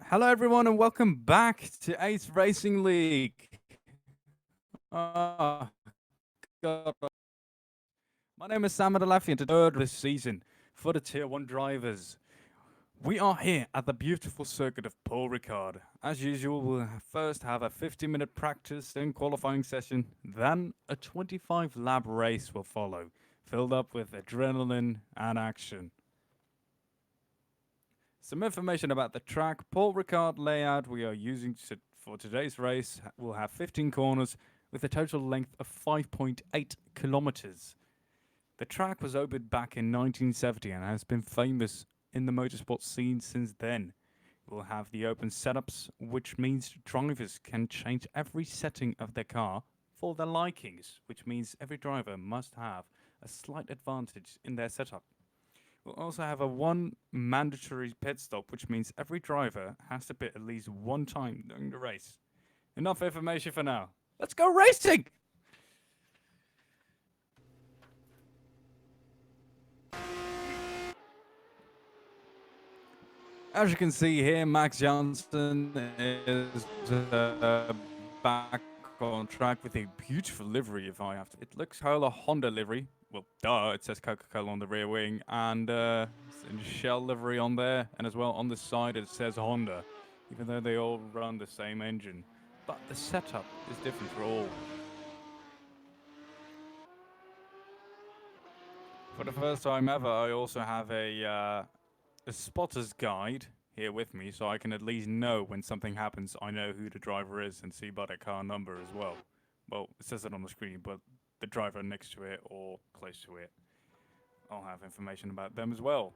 Hello, everyone, and welcome back to Ace Racing League. Oh, God. My name is Sam Halafi, and third this season for the Tier 1 drivers. We are here at the beautiful circuit of Paul Ricard. As usual, we'll first have a 50-minute practice and qualifying session, then a 25-lap race will follow, filled up with adrenaline and action. Some information about the track. Paul Ricard layout we are using for today's race will have 15 corners with a total length of 5.8 kilometers. The track was opened back in 1970 and has been famous in the motorsport scene since then. We'll have the open setups, which means drivers can change every setting of their car for their likings, which means every driver must have a slight advantage in their setup. We'll also have a one mandatory pit stop, which means every driver has to pit at least one time during the race. Enough information for now. Let's go racing! As you can see here, Max Janssen is back on track with a beautiful livery, if I have to. It looks Coca-Cola Honda livery. Well, duh, it says Coca-Cola on the rear wing, and Shell livery on there, and as well on the side it says Honda, even though they all run the same engine. But the setup is different for all. For the first time ever, I also have a spotter's guide here with me, so I can at least know when something happens. I know who the driver is and see by the car number as well. Well, it says it on the screen, but the driver next to it or close to it, I'll have information about them as well.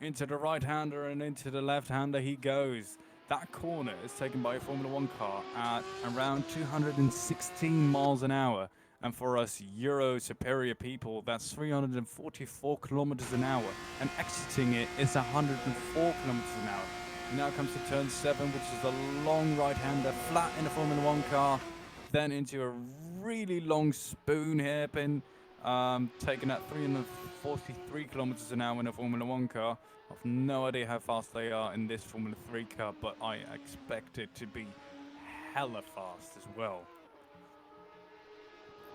Into the right-hander and into the left-hander he goes. That corner is taken by a Formula 1 car at around 216 miles an hour. And for us Euro superior people, that's 344 kilometers an hour. And exiting it is 104 kilometers an hour. Now comes to turn 7, which is a long right-hander, flat in a Formula 1 car. Then into a really long spoon hairpin, taken at 343 kilometers an hour in a Formula 1 car. I've no idea how fast they are in this Formula 3 car, but I expect it to be hella fast as well.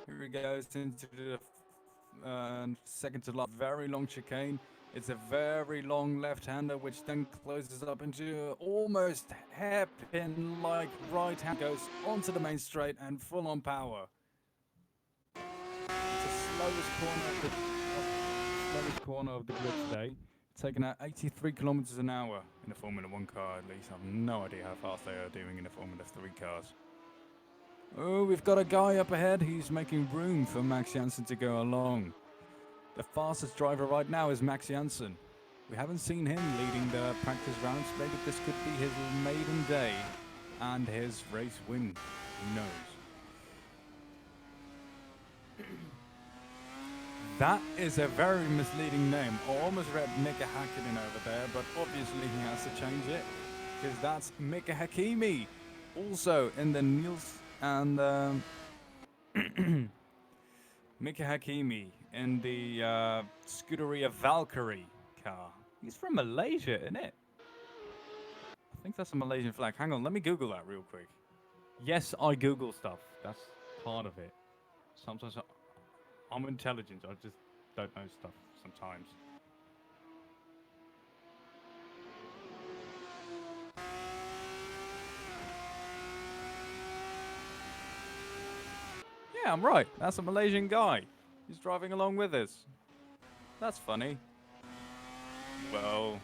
Here he goes into the second to last, very long chicane. It's a very long left-hander, which then closes up into almost hairpin-like right-hand. Goes onto the main straight and full-on power. It's the slowest corner of the grid today. Taking out 83 kilometers an hour in a Formula 1 car, at least. I've no idea how fast they are doing in the Formula 3 cars. Oh, we've got a guy up ahead. He's making room for Max Janssen to go along. The fastest driver right now is Max Janssen. We haven't seen him leading the practice rounds. Maybe this could be his maiden day and his race win. Who knows? That is a very misleading name. I almost read Mika Hakkinen over there, but obviously he has to change it, because that's Mika Hakimi. Also in the Niels and Mika Hakimi in the Scuderia Valkyrie car. He's from Malaysia, isn't it? I think that's a Malaysian flag. Hang on, let me Google that real quick. Yes, I Google stuff. That's part of it. Sometimes I'm intelligent, I just don't know stuff sometimes. Yeah, I'm right. That's a Malaysian guy. He's driving along with us. That's funny. Well,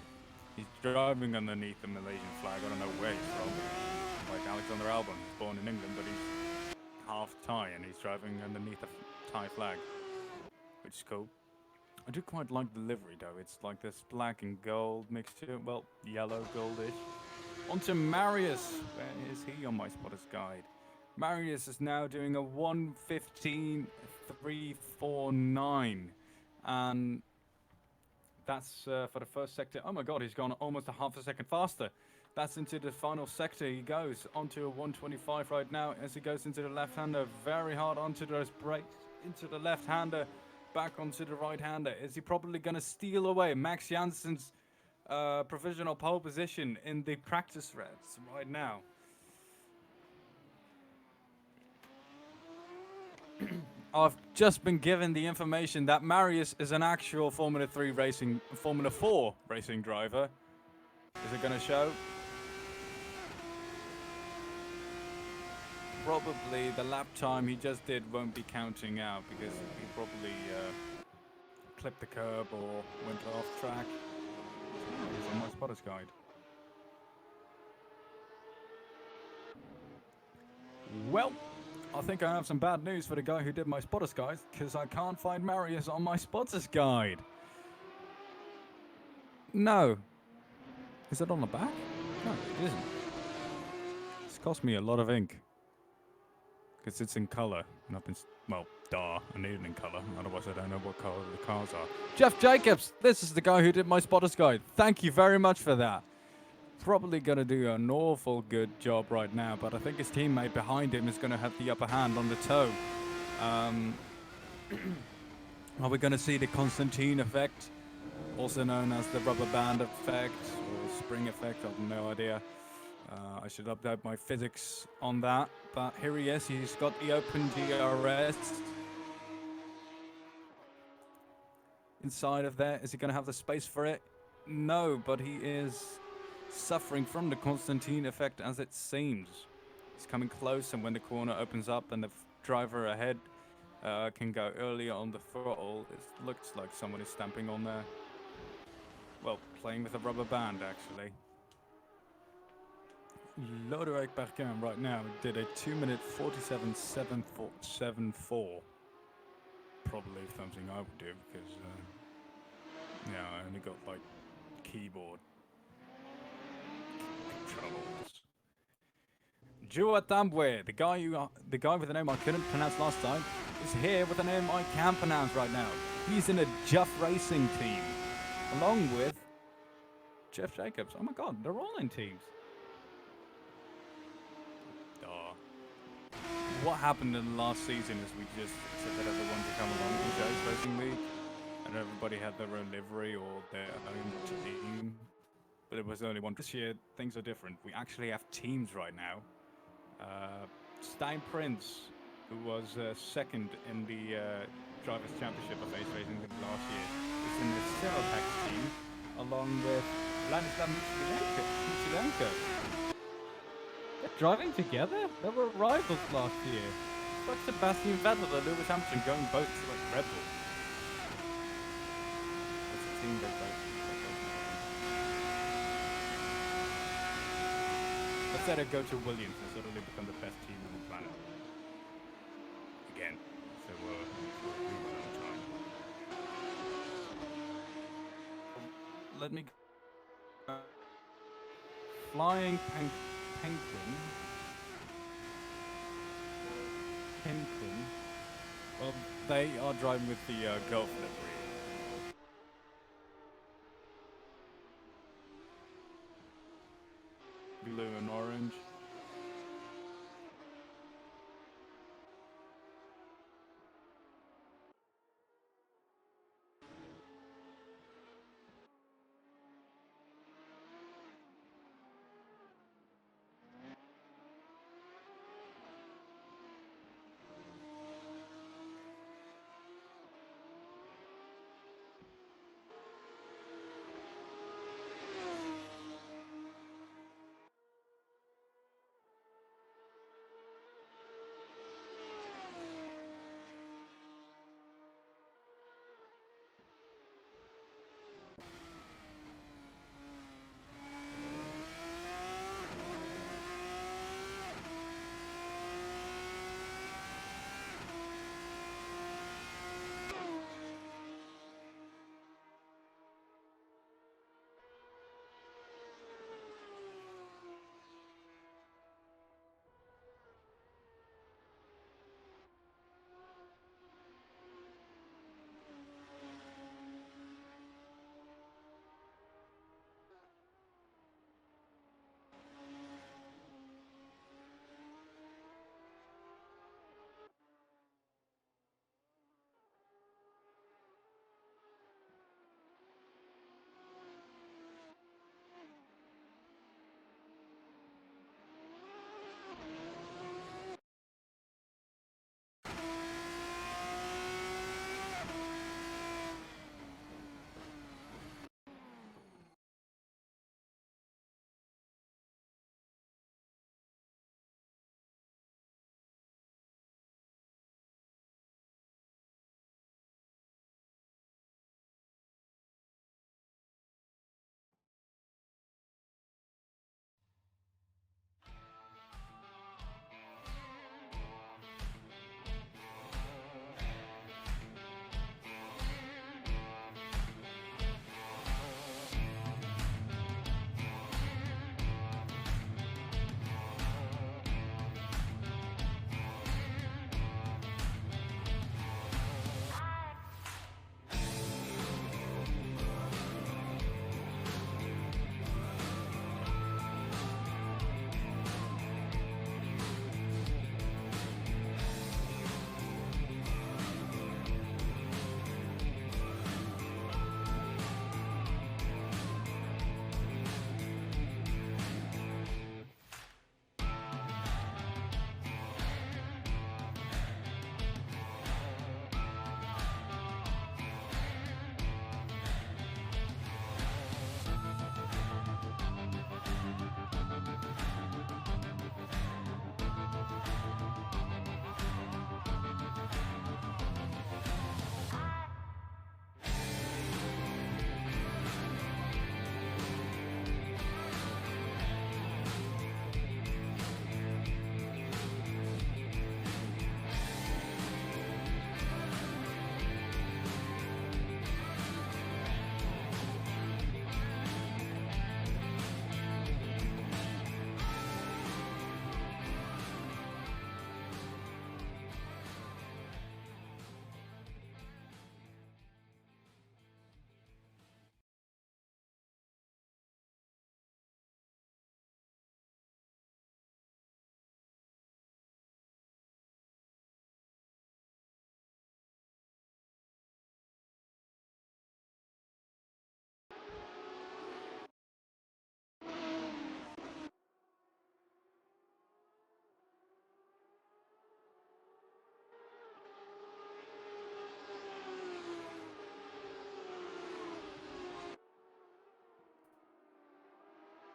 he's driving underneath the Malaysian flag. I don't know where he's from. Like Alexander Albon, he's born in England, but he's half Thai and he's driving underneath a Thai flag, which is cool. I do quite like the livery though. It's like this black and gold mixture. Well, yellow, goldish. On to Marius. Where is he on my spotter's guide? Marius is now doing a 1:15.349. And that's for the first sector. Oh my god, he's gone almost a half a second faster. That's into the final sector. He goes onto a 1:25 right now as he goes into the left-hander. Very hard onto those brakes. Into the left-hander. Back onto the right-hander. Is he probably going to steal away Max Janssen's provisional pole position in the practice race right now. I've just been given the information that Marius is an actual Formula 4 racing driver. Is it going to show? Probably the lap time he just did won't be counting out because he probably clipped the curb or went off track. It's on my spotter's guide. Well, I think I have some bad news for the guy who did my spotter's guide because I can't find Marius on my spotter's guide. No. Is it on the back? No, it isn't. It's cost me a lot of ink. Because it's in colour. And I've been, well, I need it in colour. Otherwise I don't know what colour the cars are. Jeff Jacobs! This is the guy who did my spotter's guide. Thank you very much for that. Probably going to do an awful good job right now, but I think his teammate behind him is going to have the upper hand on the toe. Are we going to see the Constantine effect, also known as the rubber band effect or spring effect? I have no idea. I should update my physics on that, but here he is. He's got the open DRS. Inside of there, is he going to have the space for it? No, but he is suffering from the Constantine effect as it seems. He's coming close, and when the corner opens up and the driver ahead can go earlier on the throttle, it looks like someone is stamping on there. Well, playing with a rubber band, actually. Lodewijk Bergkamp right now did a 2-minute 47.774. Probably something I would do because, yeah, I only got like keyboard troubles. Jua Tambwe, the guy with the name I couldn't pronounce last time, is here with a name I can pronounce right now. He's in a Juff Racing team, along with Jeff Jacobs. Oh my God, they're all in teams. What happened in the last season is we just said that everyone to come along to Joe's Racing League, and everybody had their own livery or their own team. But it was only one. This year, things are different. We actually have teams right now. Stijn Prins, who was second in the Drivers' Championship of Ace Racing last year, is in the Cemal team, along with Ladislav Michelenko. They're driving together? They were rivals last year. It's like Sebastian Vettel and Lewis Hamilton going both to like Red Bull. It's a team they both. Let's say they go to Williams and suddenly become the best team on the planet. Again. So we're time. Let me Flying Penguin. Well, they are driving with the Golf livery. Blue and orange.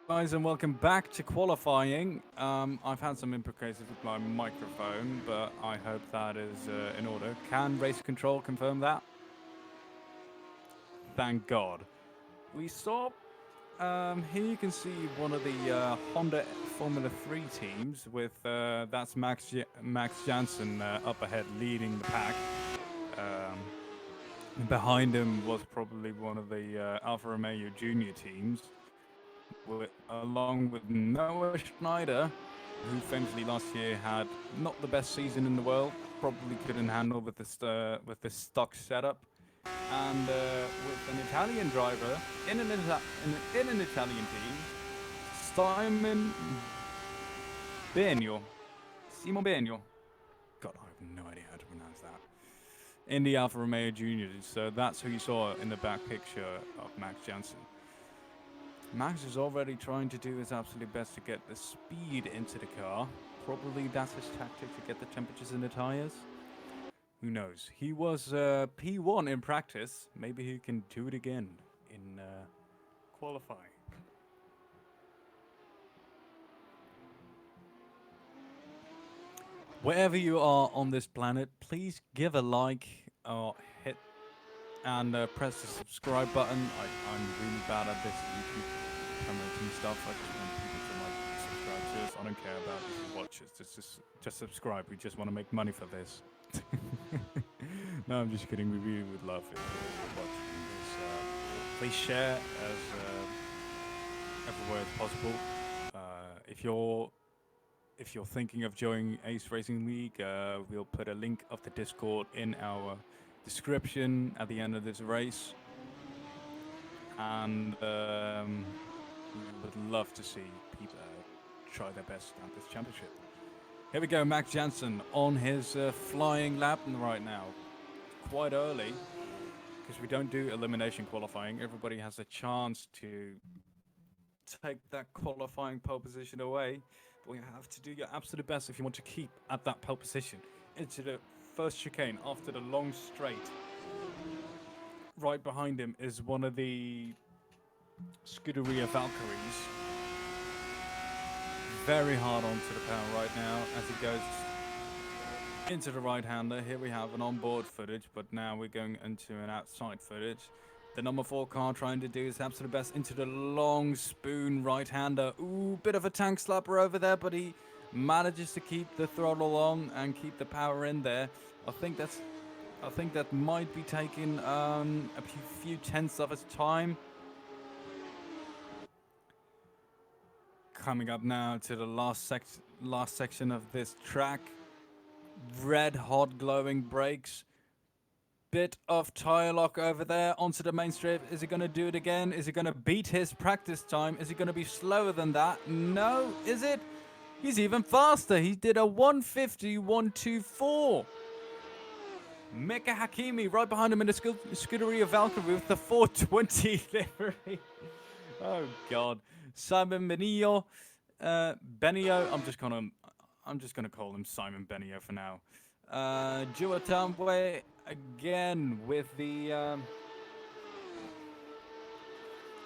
guys, and welcome back to qualifying. I've had some implications with my microphone, but I hope that is in order. Can race control confirm that? Thank God. We saw, here you can see one of the Honda Formula 3 teams with, that's Max Jansen up ahead leading the pack. Behind him was probably one of the Alfa Romeo Junior teams, along with Noah Schneider, who famously last year had not the best season in the world, probably couldn't handle with this stock setup, and with an Italian driver in an Italian team, Simon Benio. God, I have no idea how to pronounce that. In the Alfa Romeo Juniors, so that's who you saw in the back picture of Max Jansen. Max is already trying to do his absolute best to get the speed into the car. Probably that's his tactic to get the temperatures in the tires. Who knows? He was P1 in practice. Maybe he can do it again in qualifying. Wherever you are on this planet, please give a like or hit and press the subscribe button. I'm really bad at this YouTube promoting stuff. I just want people to like subscribe to us. I don't care about if you watch us. Just subscribe. We just want to make money for this. No, I'm just kidding. We really would love it if you watch this. Please share as everywhere as possible. If you're thinking of joining Ace Racing League, we'll put a link of the Discord in our description at the end of this race. And we would love to see people try their best at this championship. Here we go, Max Jansen on his flying lap right now. Quite early, because we don't do elimination qualifying. Everybody has a chance to take that qualifying pole position away. But you have to do your absolute best if you want to keep at that pole position into the first chicane after the long straight. Right behind him is one of the Scuderia Valkyries. Very hard onto the power right now as he goes into the right-hander. Here we have an onboard footage, but now we're going into an outside footage. The number 4 car trying to do his absolute best into the long spoon right-hander. Ooh, bit of a tank slapper over there, but he manages to keep the throttle on and keep the power in there. I think that might be taking a few tenths of his time. Coming up now to the last section of this track. Red hot glowing brakes. Bit of tire lock over there onto the main strip. Is he going to do it again? Is he going to beat his practice time? Is he going to be slower than that? No, is it? He's even faster. He did a 150.124. Mika Hakimi right behind him in the Scuderia Valkyrie with the 420 livery. Oh God, Simon Benio, I'm just gonna call him Simon Benio for now. Jua Tambwe again with the.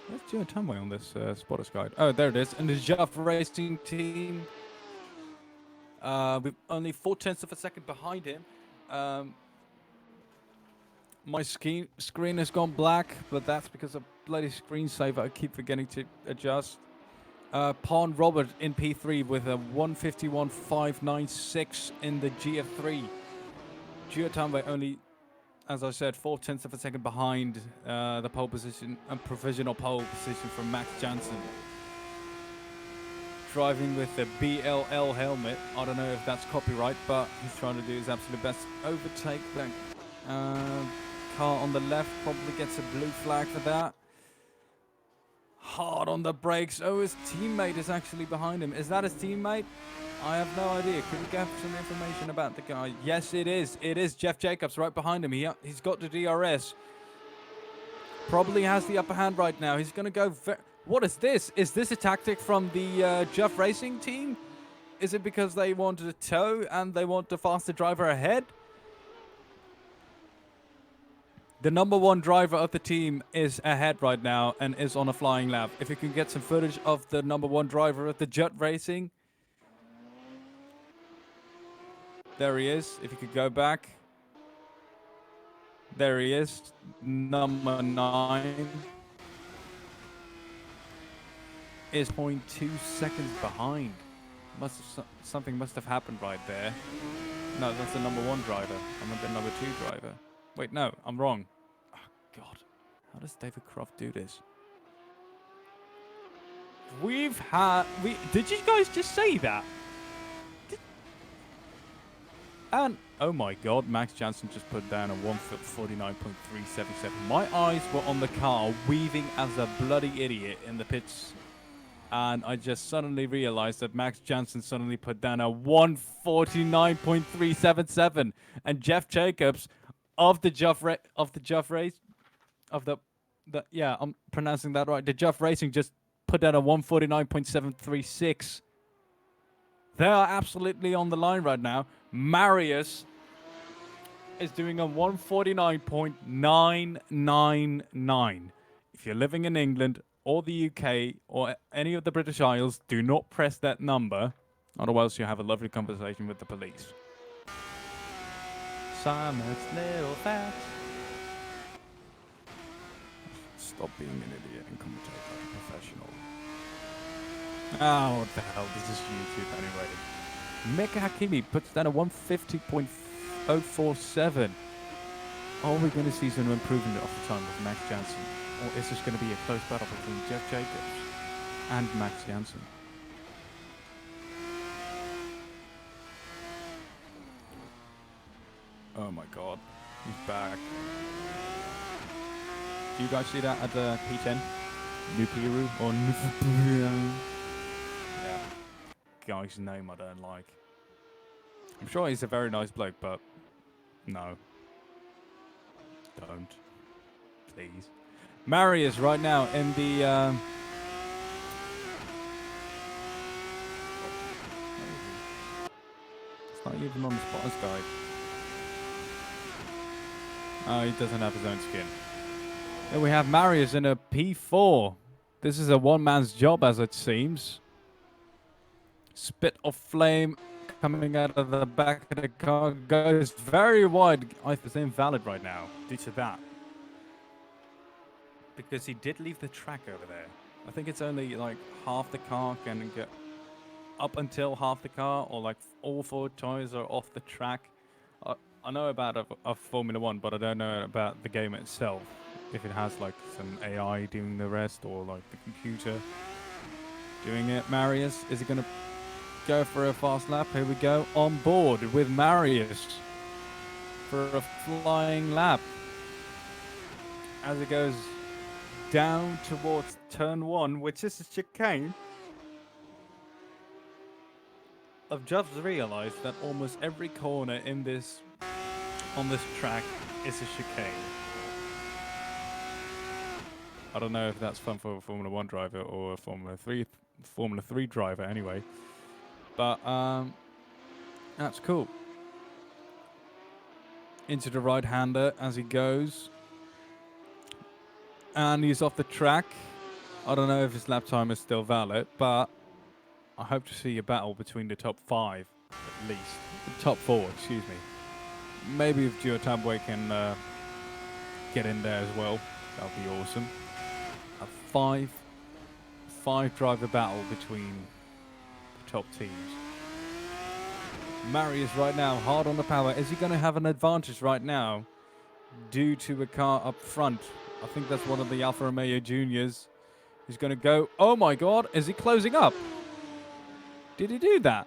Where's Jua Tambwe on this spotters guide? Oh, there it is. And the Jaff Racing team. With only 0.4 of a second behind him. My screen has gone black, but that's because of bloody screensaver. I keep forgetting to adjust. Pon Robert in P3 with a 151.596 in the GF3. Giottambe only, as I said, 0.4 of a second behind the pole position and provisional pole position from Max Jansen. Driving with the BLL helmet. I don't know if that's copyright, but he's trying to do his absolute best. Overtake that car on the left, probably gets a blue flag for that. Hard on the brakes. Oh, his teammate is actually behind him. Is that his teammate? I have no idea. Could we get some information about the guy? Yes, it is. It is Jeff Jacobs right behind him. He's got the DRS. Probably has the upper hand right now. He's going to go... What is this? Is this a tactic from the Jeff Racing team? Is it because they wanted a tow and they want the faster driver ahead? The number one driver of the team is ahead right now and is on a flying lap. If you can get some footage of the number one driver of the Jet Racing. There he is. If you could go back. There he is. Number 9 is 0.2 seconds behind. Something must have happened right there. No, that's the number 1 driver. I meant the number 2 driver. Wait, no, I'm wrong. Oh, God. How does David Croft do this? Did you guys just say that? And, oh my God, Max Jansen just put down a 1:49.377. My eyes were on the car, weaving as a bloody idiot in the pits. And I just suddenly realized that Max Jansen suddenly put down a 1:49.377. And Jeff Jacobs of the yeah, I'm pronouncing that right. The Jeff Racing just put down a 1:49.736. They are absolutely on the line right now. Marius is doing a 1:49.999. If you're living in England or the UK or any of the British Isles, do not press that number. Otherwise, you'll have a lovely conversation with the police. Simon's little fat. Stop being an idiot and commentate like a professional. Oh, what the hell? This is YouTube anyway. Mecca Hakimi puts down a 1:50.047. Are we going to see some improvement off the time with Max Jansen? Or is this going to be a close battle between Jeff Jacobs and Max Jansen? Oh my God. He's back. Do you guys see that at the P10? Nupiru or Nupiru? Yeah. Guy's name I don't like. I'm sure he's a very nice bloke, but no. Don't. Please. Marius right now in the it's not even on the spotter's guide. Oh, he doesn't have his own skin. Then we have Marius in a P4. This is a one-man's job, as it seems. Spit of flame coming out of the back of the car. Goes very wide. It's invalid right now due to that. Because he did leave the track over there. I think it's only like half the car can get up until half the car, or like all 4 tires are off the track. I know about a Formula 1, but I don't know about the game itself. If it has like some AI doing the rest, or like the computer doing it. Marius, is he going to go for a fast lap? Here we go. On board with Marius for a flying lap. As it goes down towards turn 1, which is a chicane. I've just realized that almost every corner on this track is a chicane. I don't know if that's fun for a Formula 1 driver or a Formula 3 driver anyway. But that's cool. Into the right-hander as he goes. And he's off the track. I don't know if his lap time is still valid, but I hope to see a battle between the top 5, at least. The top 4, excuse me. Maybe if Duotabwe can get in there as well, that would be awesome. A 5 driver battle between the top teams. Marius right now, hard on the power. Is he going to have an advantage right now due to a car up front? I think that's one of the Alfa Romeo Juniors. He's going to go. Oh my God, is he closing up? Did he do that?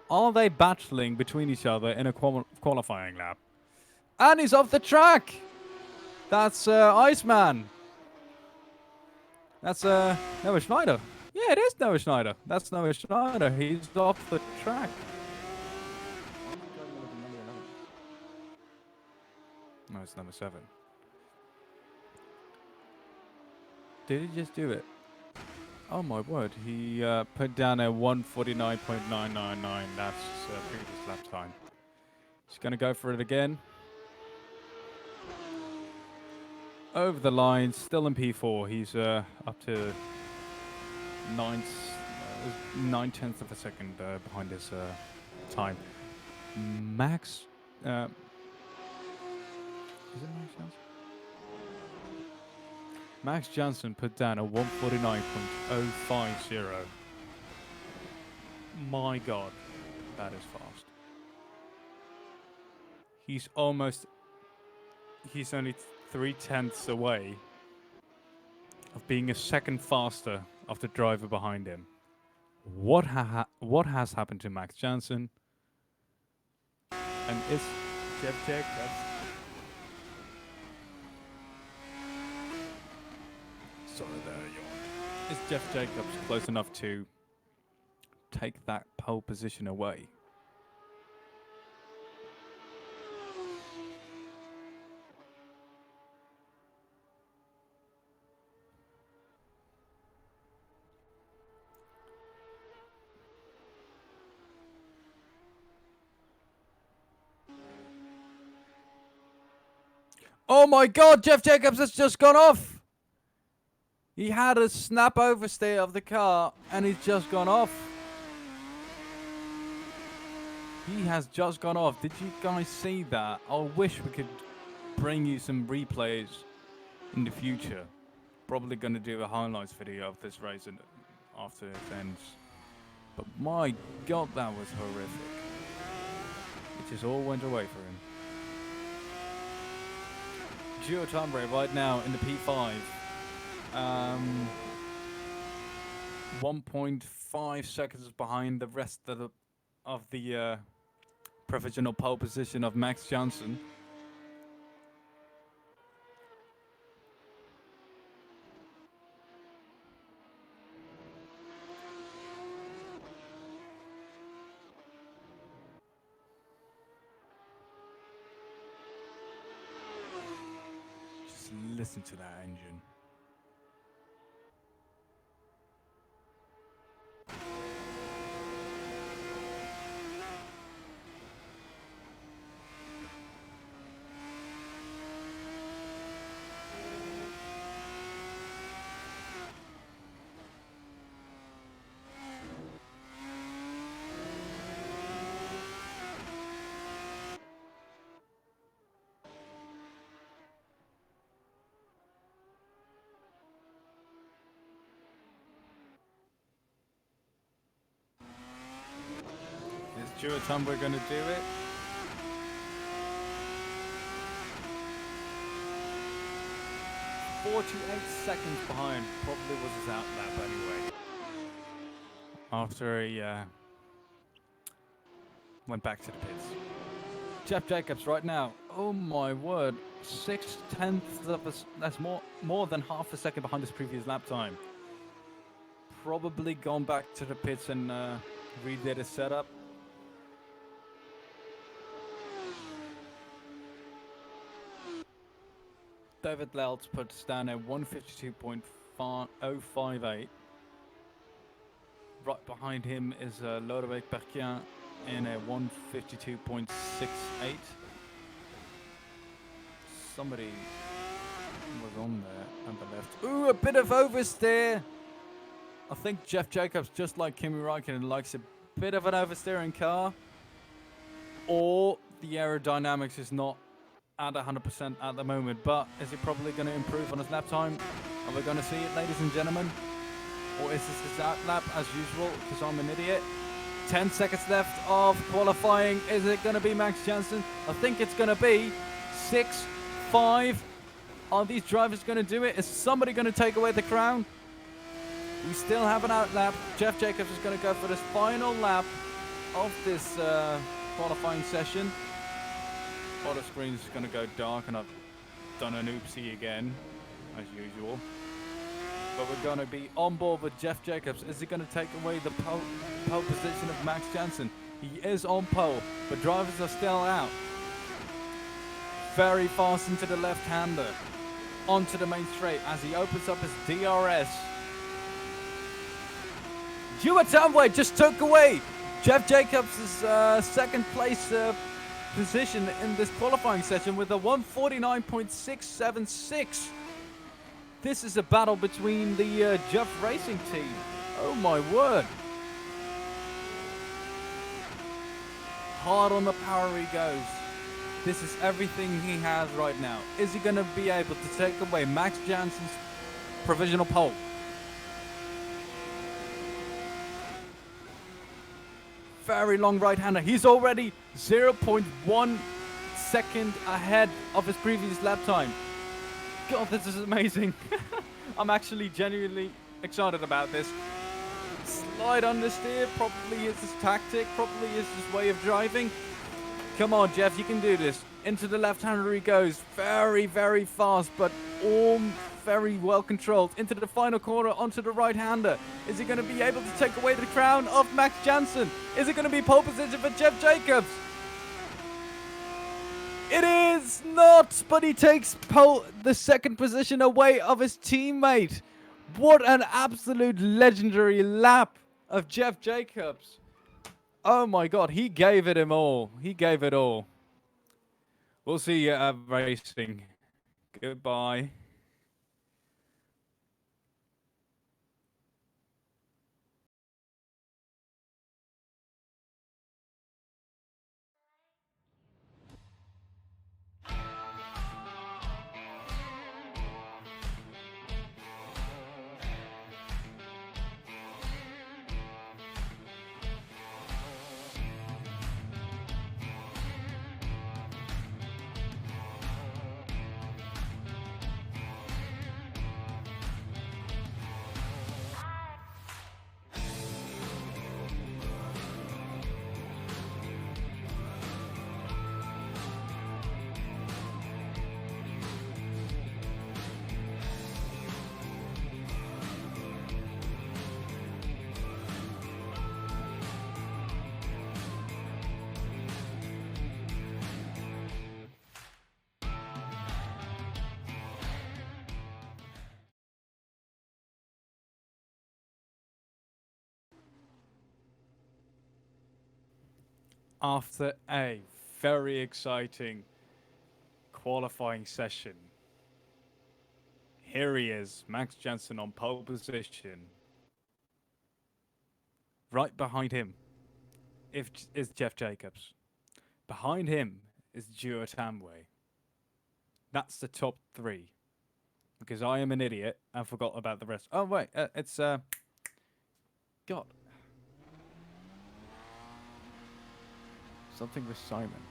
Are they battling between each other in a qualifying lap? And he's off the track. That's Iceman. That's Noah Schneider. Yeah, it is Noah Schneider. That's Noah Schneider. He's off the track. No, it's number 7. Did he just do it? Oh my word, he put down a 1:49.999. That's previous lap time. He's going to go for it again. over the line, still in P4. He's up to 9/10 of a second behind his time. Max, is it Max Jansen? Max Jansen put down a 1:49.050. My God, that is fast. He's only 3/10 away of being a second faster of the driver behind him. What has happened to Max Jansen? And is Jeff Jacobs? Sorry, there you are. Is Jeff Jacobs close enough to take that pole position away? Oh my God, Jeff Jacobs has just gone off. He had a snap oversteer of the car and he's just gone off. He has just gone off. Did you guys see that? I wish we could bring you some replays in the future. Probably going to do a highlights video of this race after it ends. But my God, that was horrific. It just all went away for him. Gio Tambre right now in the P5. 1.5 seconds behind the rest of the provisional pole position of Max Jansen. Just listen to that engine. Is Stuart Tumber going to do it? .48 seconds behind, probably was his out lap anyway. After he went back to the pits. Jeff Jacobs right now, oh my word, 6/10 of a, that's more than half a second behind his previous lap time. Probably gone back to the pits and redid his setup. David Leltz puts down a 152.058. Right behind him is Lodewijk Perquin in a 152.68. Somebody was on there on the left. Ooh, a bit of oversteer. I think Jeff Jacobs, just like Kimi Räikkönen, likes a bit of an oversteering car. Or the aerodynamics is not at 100% at the moment, but is it probably going to improve on his lap time? Are we going to see it, ladies and gentlemen? Or is this his out lap as usual, because I'm an idiot? 10 seconds left of qualifying. Is it going to be Max Jansen? I think it's going to be 6-5. Are these drivers going to do it? Is somebody going to take away the crown? We still have an out lap. Jeff Jacobs is going to go for this final lap of this qualifying session. Auto screen is going to go dark, and I've done an oopsie again, as usual. But we're going to be on board with Jeff Jacobs. Is he going to take away the pole position of Max Jansen? He is on pole, but drivers are still out. Very fast into the left-hander, onto the main straight as he opens up his DRS. Stuart Tumway just took away Jeff Jacobs' second place position in this qualifying session with a 149.676. This is a battle between the Jeff Racing team. Oh my word. Hard on the power he goes. This is everything he has right now. Is he going to be able to take away Max Jansen's provisional pole? Very long right-hander. He's already 0.1 second ahead of his previous lap time. God, this is amazing. I'm actually genuinely excited about this. Slide understeer probably is his tactic, probably is his way of driving. Come on, Jeff, you can do this. Into the left-hander he goes. Very, very fast, but all very well controlled. Into the final corner, onto the right-hander. Is he going to be able to take away the crown of Max Jansen? Is it going to be pole position for Jeff Jacobs? It is not, but he takes the second position away of his teammate. What an absolute legendary lap of Jeff Jacobs. Oh my God, he gave it him all. He gave it all. We'll see you at racing. Goodbye. After a very exciting qualifying session, here he is, Max Jansen on pole position. Right behind him is Jeff Jacobs. Behind him is Stuart Amway. That's the top three. Because I am an idiot and forgot about the rest. Oh, wait, it's, God. Something with Simon.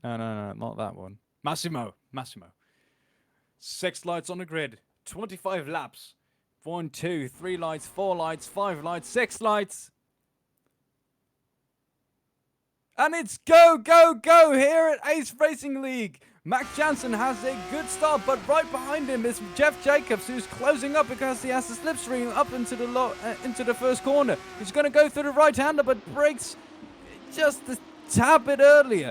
No, not that one. Massimo. 6 lights on the grid. 25 laps. 1, 2, 3 lights, 4 lights, 5 lights, 6 lights. And it's go here at Ace Racing League. Max Jansen has a good start, but right behind him is Jeff Jacobs, who's closing up because he has the slipstream up into the first corner. He's going to go through the right-hander, but brakes just a tad bit earlier.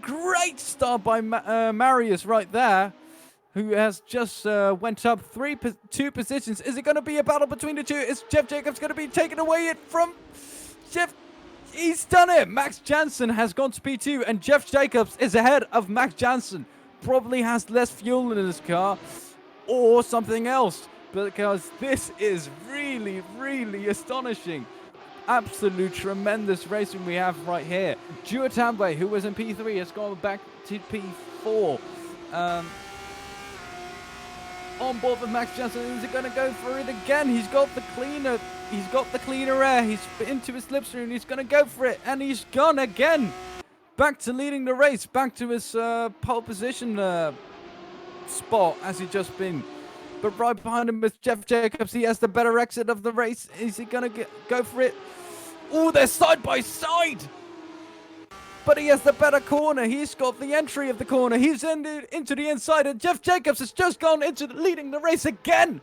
Great start by Marius right there, who has just went up 2 positions. Is it going to be a battle between the two? Is Jeff Jacobs going to be taking away it from Jeff? He's done it. Max Jansen has gone to P2, and Jeff Jacobs is ahead of Max Jansen. Probably has less fuel in his car or something else, because this is really, really astonishing. Absolute tremendous racing we have right here. Stuart Amway, who was in P3, has gone back to P4. On board with Max Jansen. Is he going to go for it again? He's got the cleaner. He's got the cleaner air. He's into his slipstream. He's going to go for it, and he's gone again. Back to leading the race. Back to his pole position spot as he just been. But right behind him is Jeff Jacobs. He has the better exit of the race. Is he going to go for it? Oh, they're side by side. But he has the better corner. He's got the entry of the corner. He's into the inside. And Jeff Jacobs has just gone into leading the race again.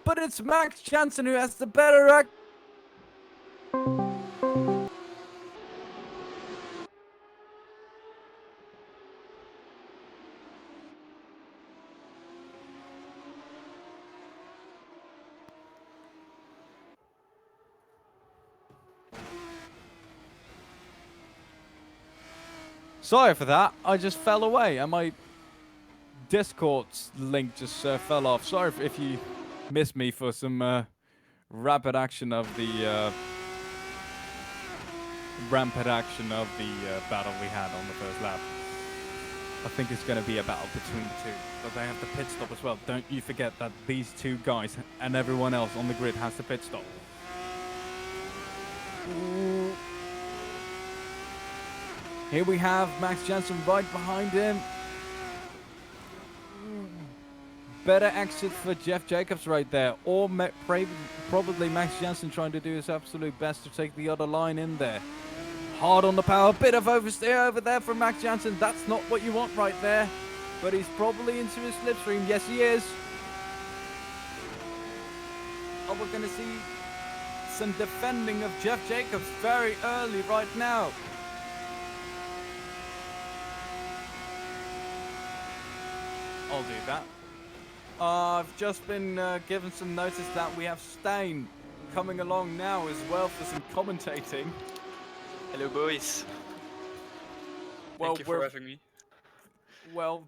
But it's Max Jansen who has the better exit. Sorry for that. I just fell away, and my Discord link just fell off. Sorry if you missed me for some rapid action of the rampant action of the battle we had on the first lap. I think it's going to be a battle between the two, but they have the pit stop as well. Don't you forget that these two guys and everyone else on the grid has the pit stop. Ooh. Here we have Max Jansen right behind him. Better exit for Jeff Jacobs right there, or probably Max Jansen trying to do his absolute best to take the other line in there. Hard on the power, bit of oversteer over there from Max Jansen. That's not what you want right there, but he's probably into his slipstream. Yes, he is. Oh, we're going to see some defending of Jeff Jacobs very early right now. I'll do that. I've just been given some notice that we have Stijn coming along now as well for some commentating. Hello, boys. Well, Thank you for having me. Well,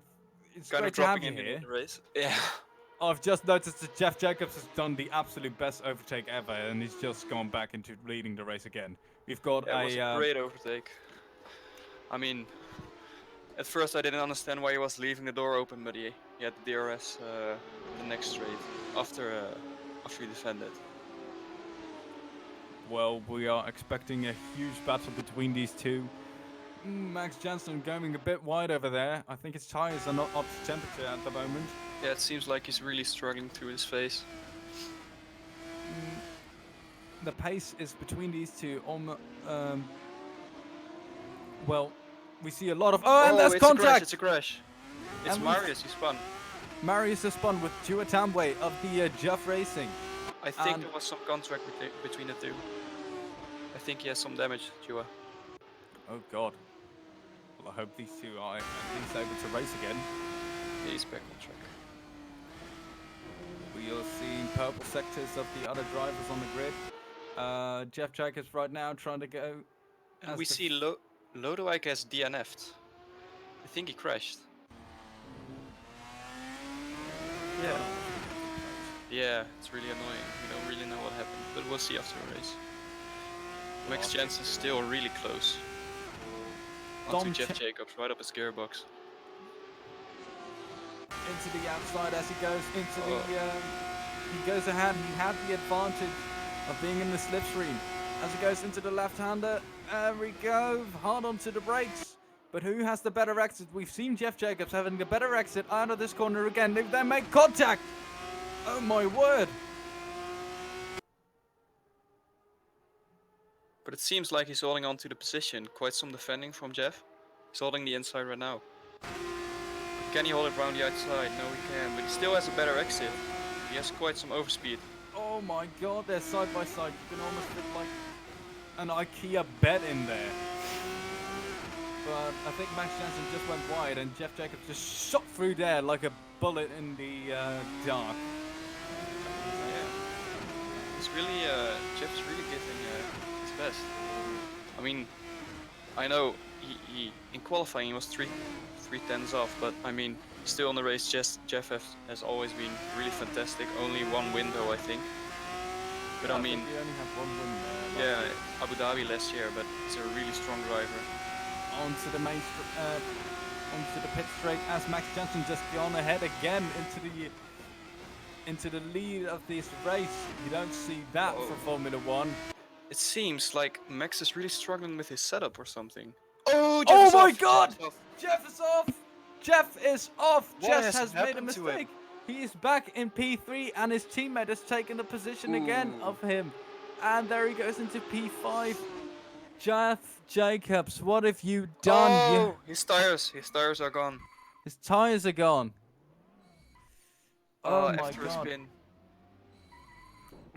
it's kind great of to have dropping you in here. the race. Yeah. I've just noticed that Jeff Jacobs has done the absolute best overtake ever, and he's just gone back into leading the race again. We've got It was a great overtake. I mean, at first I didn't understand why he was leaving the door open, but he had the DRS the next straight after he defended. Well, we are expecting a huge battle between these two. Max Jansen going a bit wide over there. I think his tires are not up to temperature at the moment. Yeah, it seems like he's really struggling through his phase. The pace is between these two. Well, we see a lot of... Oh, and there's contact! It's a crash. It's Marius who spun. Marius has spun with Tua Tambwe of the Jeff Racing. I think there was some contact between the two. I think he has some damage, Tua. Oh god. Well, I hope these two are at least able to race again. Yeah, he's back on track. We are seeing purple sectors of the other drivers on the grid. Jeff Jacobs right now trying to go... And we see Lodo, I guess, DNF'd. I think he crashed. Yeah. Yeah, it's really annoying. We don't really know what happened, but we'll see after the race. Max Jansen's still really close. Onto Jeff Jacobs, right up his gearbox. Into the outside as he goes into the... he goes ahead, he had the advantage of being in the slipstream. As he goes into the left-hander, there we go, hard onto the brakes. But who has the better exit? We've seen Jeff Jacobs having a better exit out of this corner again. They then make contact! Oh my word! But it seems like he's holding on to the position. Quite some defending from Jeff. He's holding the inside right now. Can he hold it around the outside? No, he can, but he still has a better exit. He has quite some overspeed. Oh my god, they're side by side. You can almost fit like an IKEA bed in there. But I think Max Jansen just went wide and Jeff Jacobs just shot through there like a bullet in the dark. Yeah. It's really, Jeff's really giving his best. I mean, I know he in qualifying he was three tenths off, but I mean, still in the race, Jeff has always been really fantastic. Only one win though, I think. But I mean, he only had one win there. Yeah, Abu Dhabi last year, but he's a really strong driver. Onto the pit straight as Max Jansen just gone ahead again into the lead of this race. You don't see that for Formula One. It seems like Max is really struggling with his setup or something. Oh my god! Jeff is off! Jeff is off! Jeff has made a mistake. He is back in P3 and his teammate has taken the position again of him. And there he goes into P5. Jeff Jacobs, what have you done? Oh, his tires are gone. His tires are gone. Oh my after god. A spin.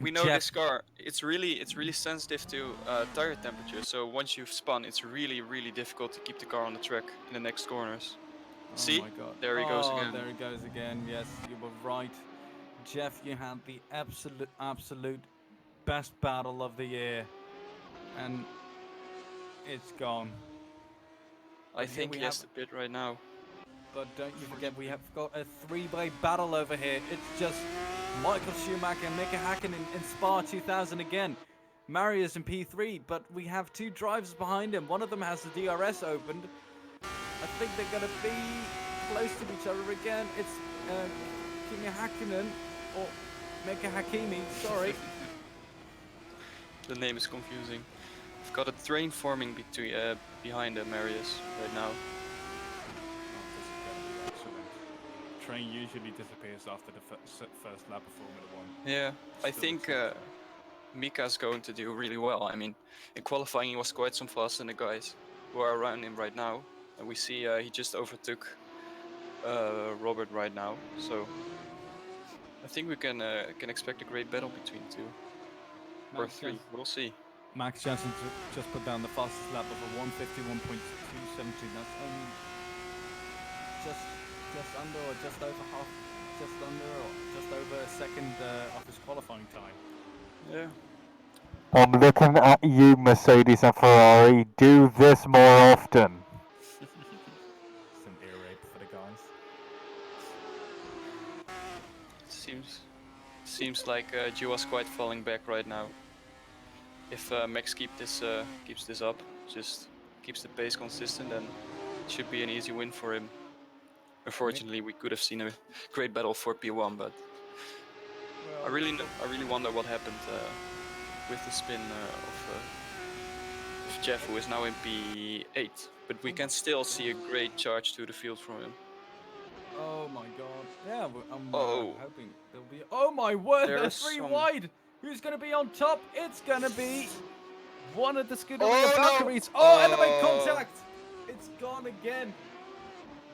We know this car, it's really sensitive to tire temperature, so once you've spun, it's really difficult to keep the car on the track in the next corners. See? My god. There he goes again. There he goes again. Yes, you were right. Jeff, you had the absolute best battle of the year. And it's gone. I think he has to pit right now. But don't you forget, we have got a three-way battle over here. It's just Michael Schumacher and Mika Hakkinen in Spa 2000 again. Marius in P3, but we have two drivers behind him. One of them has the DRS opened. I think they're going to be close to each other again. It's Kimi Hakkinen, or Mika Hakimi, sorry. The name is confusing. We've got a train forming between behind Marius right now. Train usually disappears after the first lap of Formula 1. Yeah, I think Mika's going to do really well. I mean, in qualifying he was quite some faster than the guys who are around him right now. And we see he just overtook Robert right now. So I think we can expect a great battle between two. Or three, we'll see. Max Jensen just put down the fastest lap of a 151.272. That's only just under or just over half, just under or just over a second off his qualifying time. Yeah. I'm looking at you, Mercedes and Ferrari. Do this more often. Some ear rape for the guys. Seems like Jua's quite falling back right now. If Max keeps this up, just keeps the pace consistent, then it should be an easy win for him. Unfortunately, we could have seen a great battle for P1, but I really wonder what happened with the spin of Jeff, who is now in P8. But we can still see a great charge to the field from him. Oh my god! Yeah, I'm hoping there'll be. Oh my word! They're three wide. Who's gonna be on top? It's gonna be one of the Scuderia Valkyries. No. Oh, enemy contact! It's gone again.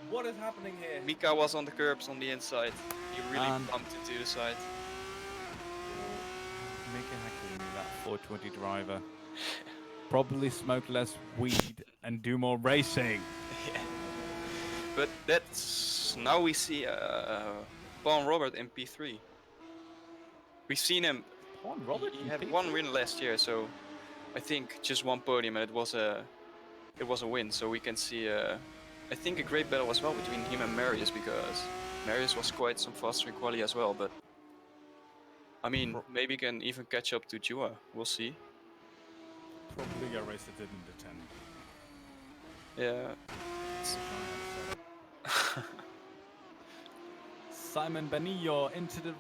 What is happening here? Mika was on the curbs on the inside. He really bumped into the side. Mika Hakkinen, that 420 driver. Probably smoke less weed and do more racing. Yeah. But that's... Now we see Paul Robert in P3. We've seen him... Paul Robert? He had one win last year, so... I think just one podium and it was a win, so we can see... I think a great battle as well between him and Marius, because Marius was quite some faster in quali as well, but I mean, maybe he can even catch up to Jua. We'll see. Probably a race that didn't attend. Yeah. Simon Benillo into the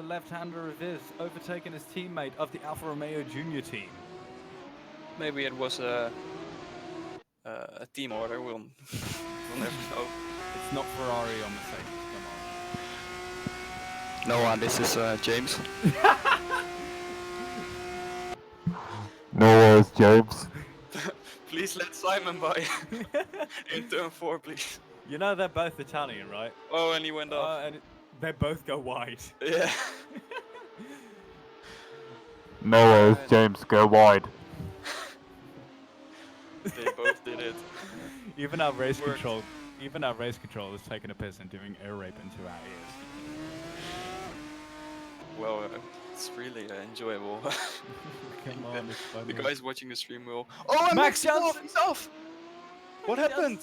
left-hander of his, overtaking his teammate of the Alfa Romeo Junior team. Maybe it was a team order, we'll never know. It's not Ferrari or Mercedes, come on. No, this is James. No worries, James. Please let Simon by in turn 4, please. You know they're both Italian, right? Oh, and he went off. And they both go wide. Yeah. No worries, James, go wide. They both did it. Even our race control is taking a piss and doing air rape into our ears. Well, it's really enjoyable. Come on, it's funny. The guys watching the stream will. Oh, and Max he's off. What happened?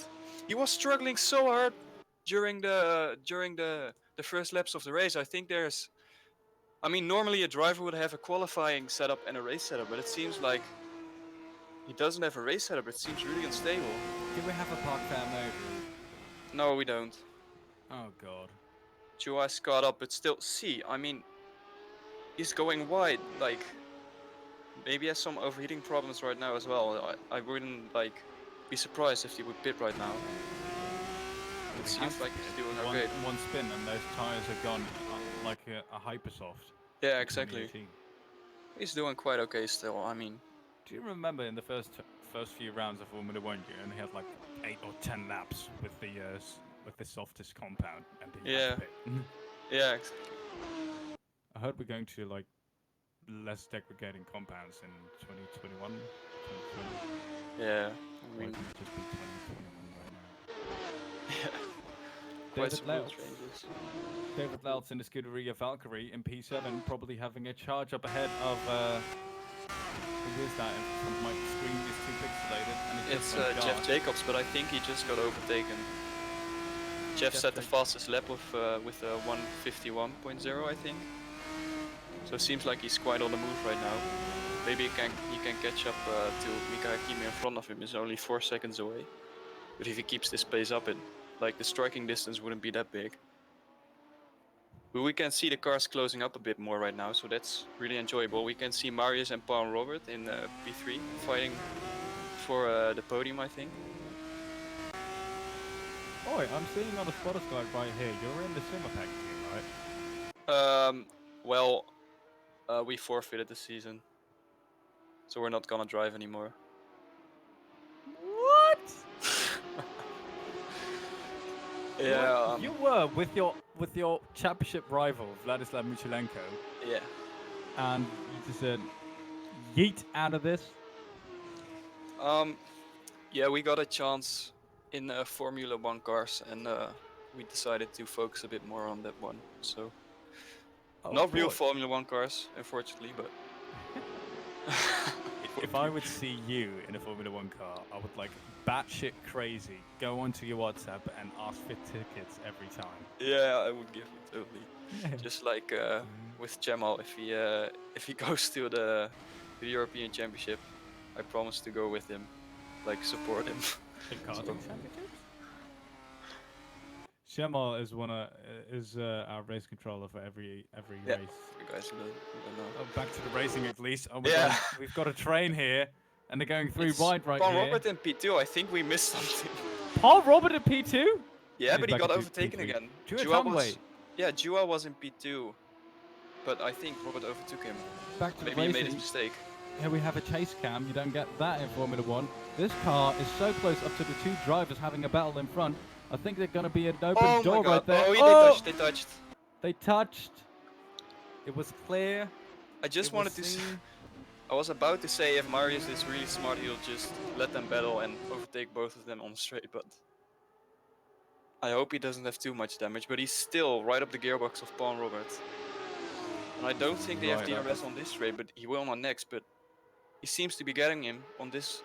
He was struggling so hard during the first laps of the race. I think I mean, normally a driver would have a qualifying setup and a race setup, but it seems like he doesn't have a race setup. It seems really unstable. Do we have a park fan mode? No, we don't. Oh god. Juice caught up, but still, I mean, he's going wide. Like, maybe he has some overheating problems right now as well. I wouldn't be surprised if he would pit right now. It seems like he's doing okay. One spin and those tires are gone like a hypersoft. Yeah, exactly. He's doing quite okay still. I mean. Do you remember in the first few rounds of Formula 1, you only had like 8 or 10 laps with the softest compound and the Yeah. I heard we're going to like less degrading compounds in 2021, 2020. Yeah. I mean, just be 2021 right now. Yeah. David Lautz in the Scuderia Valkyrie in P7, probably having a charge up ahead of. Who is that? If my screen is too pixelated. And it It's just went Jeff dark. Jacobs, but I think he just got overtaken. Jeff set the fastest lap with a 151.0, I think. So it seems like he's quite on the move right now. Maybe he can catch up to Mika Hakimi in front of him. Is only 4 seconds away. But if he keeps this pace up, the striking distance wouldn't be that big. But we can see the cars closing up a bit more right now, so that's really enjoyable. We can see Marius and Paul and Robert in P3 fighting for the podium, I think. Oh, I'm seeing on the spotters guide right here. You're in the Simmer pack team, right? Well, we forfeited the season, so we're not gonna drive anymore. What? Yeah. You were with your championship rival Vladislav Michelenko, Yeah. and you just said, "Yeet out of this." Yeah, we got a chance in Formula 1 cars, and we decided to focus a bit more on that one. So, not real Formula 1 cars, unfortunately, but. If I would see you in a Formula 1 car, I would like batshit crazy go onto your WhatsApp and ask for tickets every time. Yeah, I would give you totally. Just like with Cemal, if he goes to the European Championship, I promise to go with him, like support him. Cemal is our race controller for every Yeah. race. You guys don't know. Oh, back to the racing at least. Oh, Yeah. we've got a train here, and they're going through It's wide right Paul here. Robert in P2, I think we missed something. Paul Robert at P2? Yeah, He's but he back got at overtaken P3. again. Jua Jua was in P2, but I think Robert overtook him. Back to Maybe the he racing. made his mistake. Here we have a chase cam. You don't get that in Formula 1. This car is so close up to the two drivers having a battle in front. I think they're going to be an open door right there. Oh, they touched. They touched. It was clear. I just wanted to say, I was about to say if Marius is really smart, he'll just let them battle and overtake both of them on straight, but I hope he doesn't have too much damage, but he's still right up the gearbox of Paul and Robert. And I don't think they have DRS on this straight, but he will on next, but he seems to be getting him on this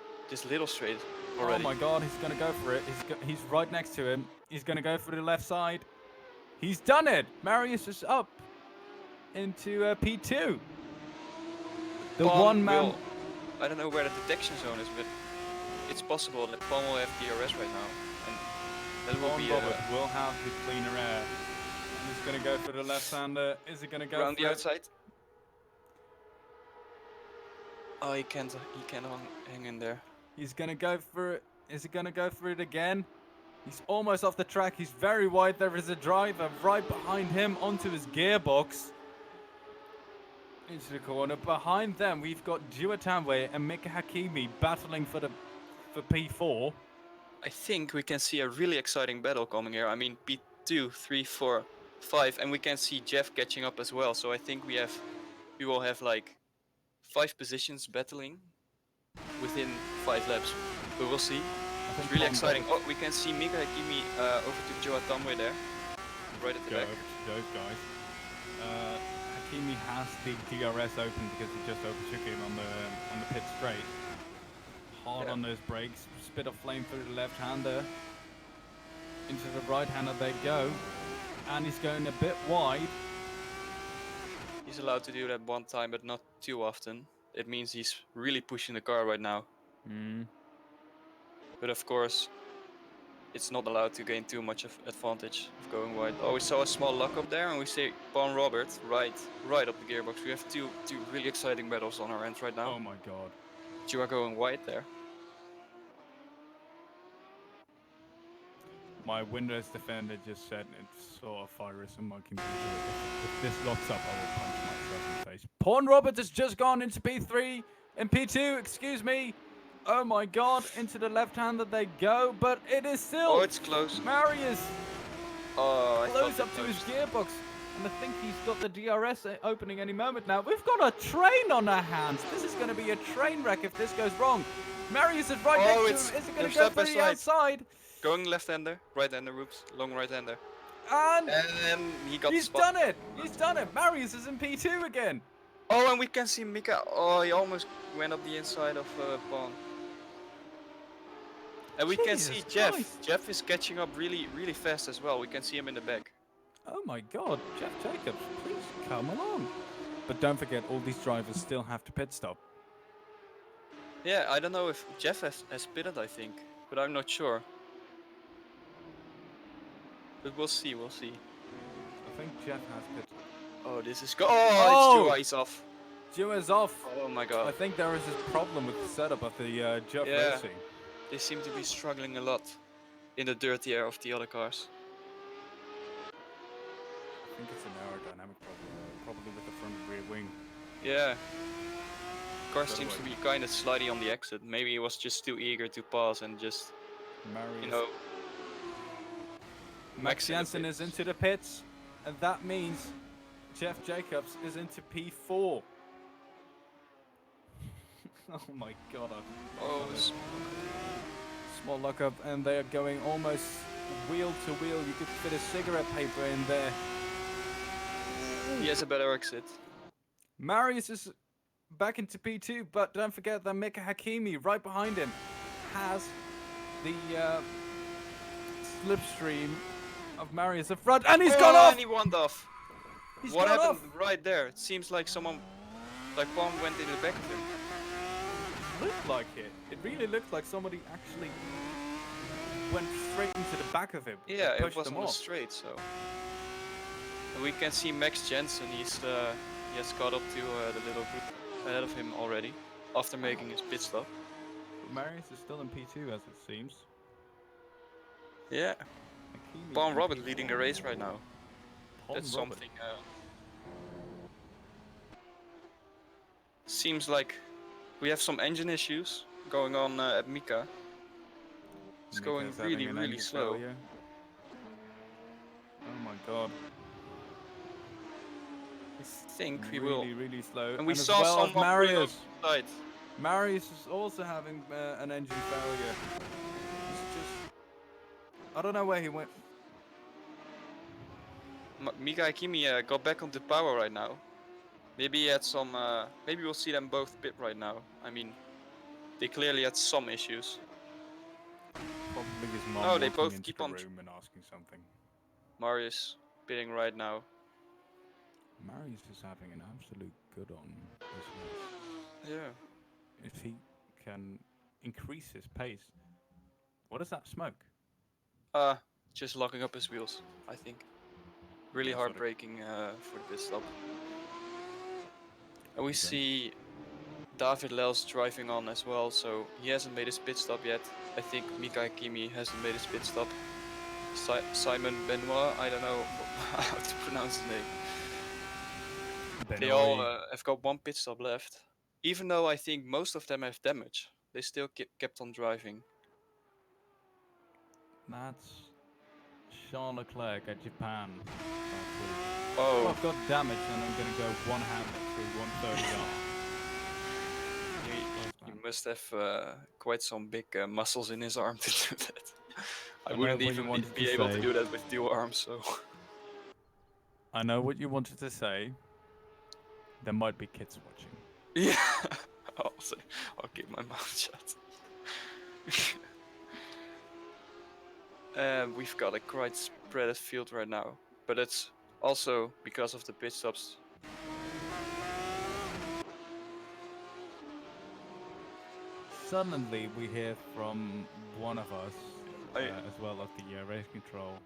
little straight already. Oh my god, he's going to go for it. He's right next to him. He's going to go for the left side. He's done it! Marius is up into P2. The one man. I don't know where the detection zone is, but it's possible that Paul will have DRS right now. And that will be Robert will have the cleaner air. And he's going to go for the left-hander. Is he going to go around for the it? outside. Oh, he can't hang in there. He's going to go for it. Is he going to go for it again? He's almost off the track. He's very wide. There is a driver right behind him onto his gearbox. Into the corner. Behind them, we've got Jua Tanwe and Mika Hakimi battling for P4. I think we can see a really exciting battle coming here. I mean, P2, 3, 4, 5, and we can see Jeff catching up as well. So I think we will have like 5 positions battling within 5 laps. But we'll see. It's really exciting. Oh, we can see Mika Hakimi overtook Jua Tanwe there, right at the back. Those guys. Hakimi has the DRS open because he just overtook him on the pit straight. Hard on those brakes, spit of flame through the left-hander. Into the right-hander they go. And he's going a bit wide. He's allowed to do that one time, but not too often. It means he's really pushing the car right now. But of course, it's not allowed to gain too much of advantage of going wide. Oh, we saw a small lock-up there, and we see Paul and Robert right up the gearbox. We have two really exciting battles on our end right now. Oh my god. You are going wide there. My Windows Defender just said it's sort of virus on my computer. If this locks up, I will punch myself in the face. Paul Robert has just gone into P3 and P2, excuse me. Oh my god, into the left-hander they go, but it is still... Oh, it's close. Marius Oh, close up to his gearbox. And I think he's got the DRS opening any moment now. We've got a train on our hands. This is going to be a train wreck if this goes wrong. Marius is right next to him. Is it going to go for the outside? Going left-hander, right-hander, oops, long right-hander. And he got he's done it. He's done it. Marius is in P2 again. Oh, and we can see Mika. Oh, he almost went up the inside of Paul. And we can see Jesus Jeff. Christ. Jeff is catching up really fast as well. We can see him in the back. Oh my God, Jeff Jacobs, please come along. But don't forget, all these drivers still have to pit stop. Yeah, I don't know if Jeff has pitted, I think, but I'm not sure. But we'll see, we'll see. I think Jeff has pit. Oh, this is it's Oh! too ice off. Joe is off. Oh my I god. think there is a problem with the setup of the Jeff Yeah. Racing. They seem to be struggling a lot in the dirty air of the other cars. I think it's an aerodynamic problem, probably with the front and rear wing. Yeah. Car So seems to what? be kind of slidey on the exit. Maybe he was just too eager to pass and just, Marius. you know. Max in the Jansen is pits. into the pits, and that means Jeff Jacobs is into P4. Oh my God! Oh, Small lockup, and they are going almost wheel to wheel. You could fit a cigarette paper in there. he has a better exit. Marius is back into P2, but don't forget that Mika Hakimi right behind him has the slipstream of Marius in front, and he's gone off! And he went off. He's What gone happened off! right there? It seems like someone, like Palm went into the back of him. Looked like it. It really looked like somebody actually went straight into the back of him. and Yeah, it pushed was him on the off. straight, so. And we can see Max Jensen. He has caught up to the little group ahead of him already after making his pit stop. But Marius is still in P2 as it seems. Yeah. Hakimi Palm in Robert P4. leading the race right now. Palm That's Robert. something. Seems like we have some engine issues going on at Mika. It's going Mika's having really, an really engine slow. failure. Oh my God. I think we really, will. really slow. And we as saw well as someone pulling Marius. off the side. Marius is also having an engine failure. He's just... I don't know where he went. Mika Hakimi got back onto power right now. Maybe he had some. Maybe we'll see them both pit right now. I mean, they clearly had some issues. Probably his mom Oh, they walking both into keep the on room and asking something. Marius pitting right now. Marius is having an absolute good on this race. Yeah. If he can increase his pace. What is that smoke? Just locking up his wheels, I think. Really Yeah, sorry. heartbreaking for the pit stop. And we Okay. see David Lels driving on as well, so he hasn't made his pit stop yet. I think Mika Hakimi hasn't made his pit stop. Simon Benoit, I don't know how to pronounce his name. They all have got one pit stop left. Even though I think most of them have damage, they still kept on driving. That's Sean Leclerc at Japan. Oh, I've got damage and I'm gonna go one-handed through 130R. he must have quite some big muscles in his arm to do that. I know wouldn't what you even wanted be to able to say. do that with 2 arms, so. I know what you wanted to say. There might be kids watching. Yeah, I'll keep my mouth shut. We've got a quite spread field right now, but it's also because of the pit stops. Suddenly we hear from one of us, I- as well as the race control,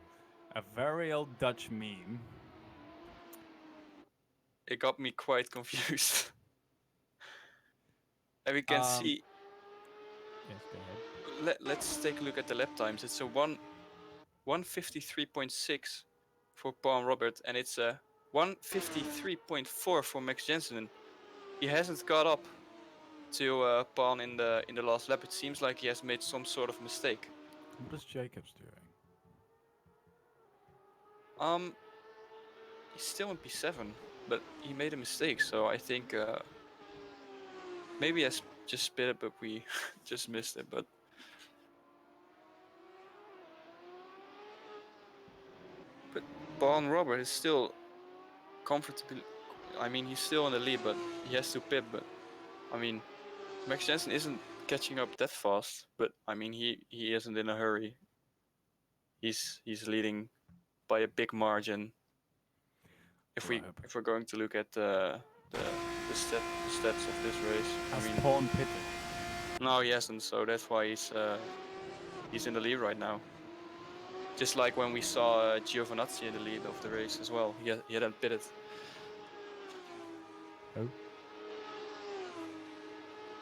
a very old Dutch meme. It got me quite confused. And we can see. Yes, go ahead. Let's take a look at the lap times. It's a 1:53.6 for Palm Robert, and it's a 1:53.4 for Max Jensen. He hasn't caught up to Palm in the last lap. It seems like he has made some sort of mistake. What is Jacobs doing? He's still in P7, but he made a mistake. So I think maybe he has just spit it, but we just missed it. But Palm Robert is still comfortably. I mean, he's still in the lead, but he has to pit. But I mean, Max Jensen isn't catching up that fast, but I mean he isn't in a hurry. He's leading by a big margin. If we're going to look at the stats of this race, Has I mean Pawn pitted? no, he hasn't. So that's why he's in the lead right now. Just like when we saw Giovinazzi in the lead of the race as well. He hadn't pitted.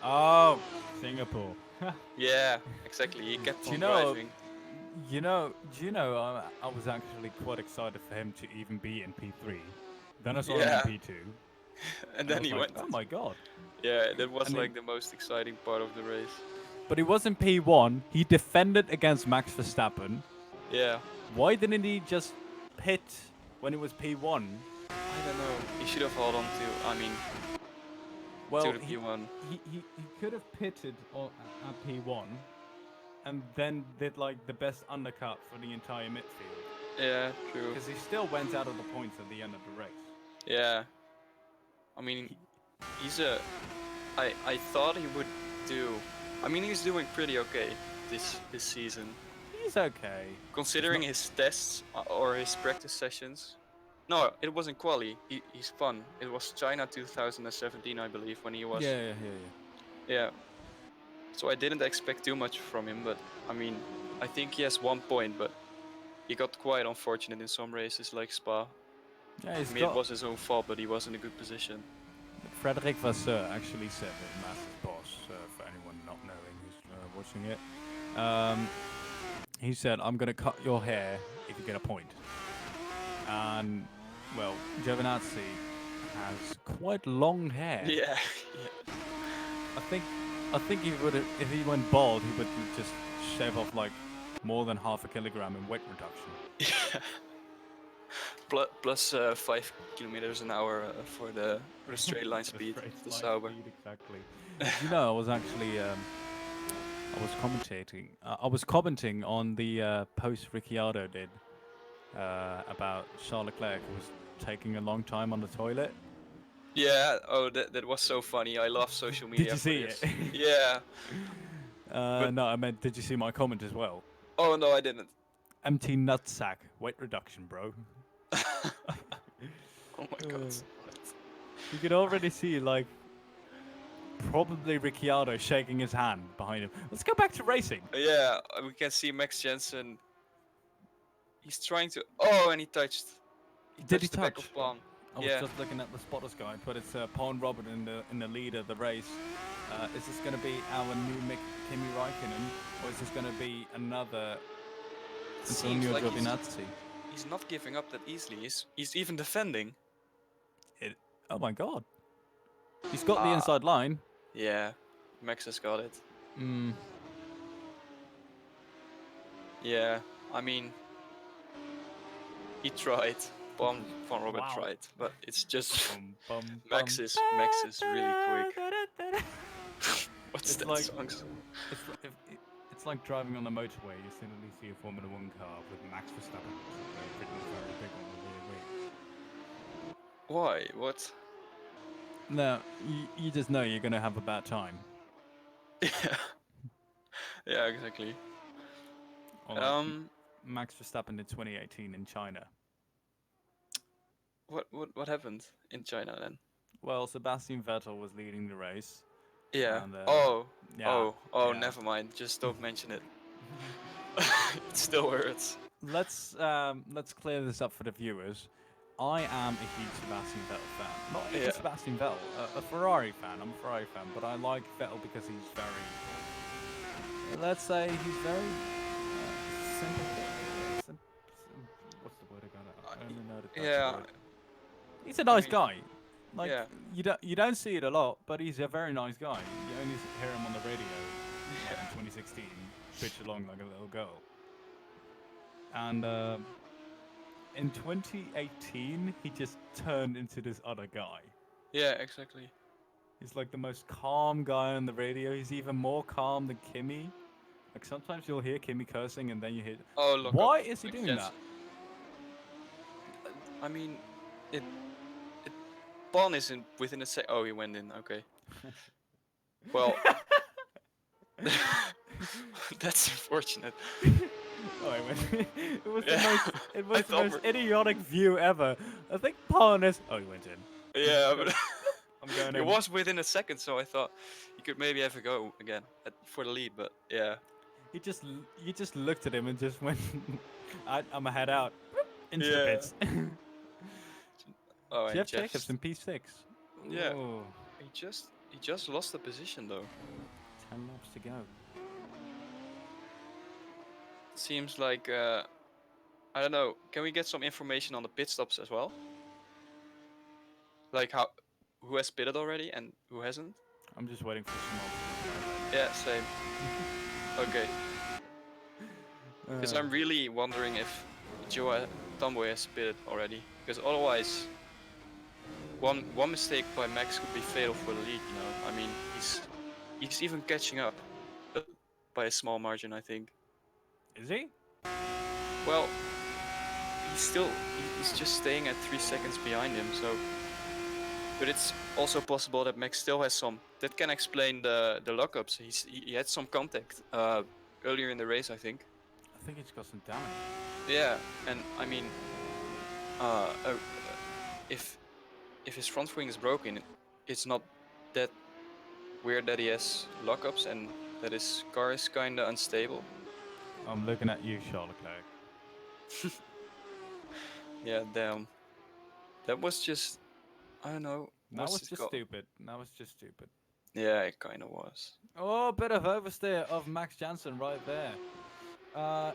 Oh, Singapore. Yeah, exactly. He kept Do on you know? driving. Do you know? I was actually quite excited for him to even be in P3. Then I saw Yeah. him in P2. And I then was he like, went. oh my god! Yeah, that was And like the most exciting part of the race. But he was in P1. He defended against Max Verstappen. Yeah. Why didn't he just pit when it was P1? I don't know. He should have held on to. I mean, Well, to the he P1. could have pitted at P1, and then did like the best undercut for the entire midfield. Yeah, true. Because he still went out of the points at the end of the race. Yeah. I mean, he's a. I thought he would do. I mean, he's doing pretty okay this season, He's okay. considering his tests or his practice sessions. No, it wasn't quali. He's fun. It was China 2017, I believe, when he was. Yeah. Yeah. So I didn't expect too much from him, but I mean, I think he has 1 point, but he got quite unfortunate in some races like Spa. Yeah, he's I mean, it was his own fault, but he was in a good position. Frederic Vasseur actually said that Mass's boss, for anyone not knowing who's watching it, he said, "I'm gonna cut your hair if you get a point." And well, Giovinazzi has quite long hair. Yeah. I think he would if he went bald, he would just shave off like more than half a kilogram in weight reduction. Yeah. Plus 5 kilometers an hour for the straight line speed of the Sauber. Exactly. You know, I was actually I was commentating. I was commenting on the post Ricciardo did about Charles Leclerc, who was taking a long time on the toilet. Yeah. Oh, that was so funny. I love social media. Did you see this. it? Yeah. No, I meant, did you see my comment as well? Oh no, I didn't. Empty nutsack, weight reduction, bro. Oh my god. You could already see, like, probably Ricciardo shaking his hand behind him. Let's go back to racing. Yeah, we can see Max Jensen. He's trying to. Oh, and he touched. Did he the back touch? of Pawn. I was Yeah. just looking at the spotters guide, but it's Pawn Robert in the lead of the race. Is this going to be our new Kimi Räikkönen, or is this going to be another Seems Antonio like Giovinazzi? he's not giving up that easily. He's even defending. Oh my god. He's got the inside line. Yeah, Max has got it. Mm. Yeah, I mean, he tried. Von Robert Wow. tried, but it's just Bum, Max is really quick. What's It's that like- song? It's like driving on the motorway. You suddenly see a Formula 1 car with Max Verstappen written very big on the rear wing. Why? What? No, you just know you're gonna have a bad time. Yeah. Yeah, exactly. Or like Um, Max Verstappen in 2018 in China. what happened in China then? Well, Sebastian Vettel was leading the race. Yeah. And, Oh, yeah. never mind. Just don't mention it. It still hurts. Let's clear this up for the viewers. I am a huge Sebastian Vettel fan. Not even Yeah. Sebastian Vettel, a Ferrari fan. I'm a Ferrari fan, but I like Vettel because he's very, let's say, he's very simple. What's the word I got? I only know the Dutch Yeah. word. He's a nice mean, guy. Like yeah. you don't see it a lot, but he's a very nice guy. You only hear him on the radio like in 2016, pitch along like a little girl. And in 2018, he just turned into this other guy. Yeah, exactly. He's like the most calm guy on the radio. He's even more calm than Kimi. Like sometimes you'll hear Kimi cursing, and then you hear. Oh, look. Why up is he Max doing Jensen. that? I mean, it. Pawn is in within a sec. Oh, he went in. Okay. Well, That's unfortunate. Oh, I went. It was Yeah, the most. It was I the thought most idiotic view ever. I think Parnas. Oh, he went in. Yeah, but I'm going it in. was within a second, so I thought you could maybe have a go again for the lead, but yeah. You just looked at him and just went. I'm a head out. Into the Yeah. pits. Oh, and Jeff Jeff's, Jacobs in P6. yeah, Ooh, he just lost the position though. 10 laps to go. Seems like I don't know. Can we get some information on the pit stops as well? Like who has pitted already and who hasn't? I'm just waiting for Cemal. Yeah, same. Okay, because I'm really wondering if Joe Tomboy has pitted already. Because otherwise, one mistake by Max could be fatal for the lead. You know, I mean, he's even catching up, but by a small margin, I think. Is he? Well, he's just staying at 3 seconds behind him. So, but it's also possible that Max still has some. That can explain the lockups. He had some contact earlier in the race, I think. I think he's got some damage. Yeah, and I mean, uh, uh, if his front wing is broken, it's not that weird that he has lockups and that his car is kinda unstable. I'm looking at you, Charles Leclerc. Yeah, damn. That was just, I don't know. That what's was it just called? stupid. That was just stupid. Yeah, it kinda was. Oh, a bit of oversteer of Max Jansen right there.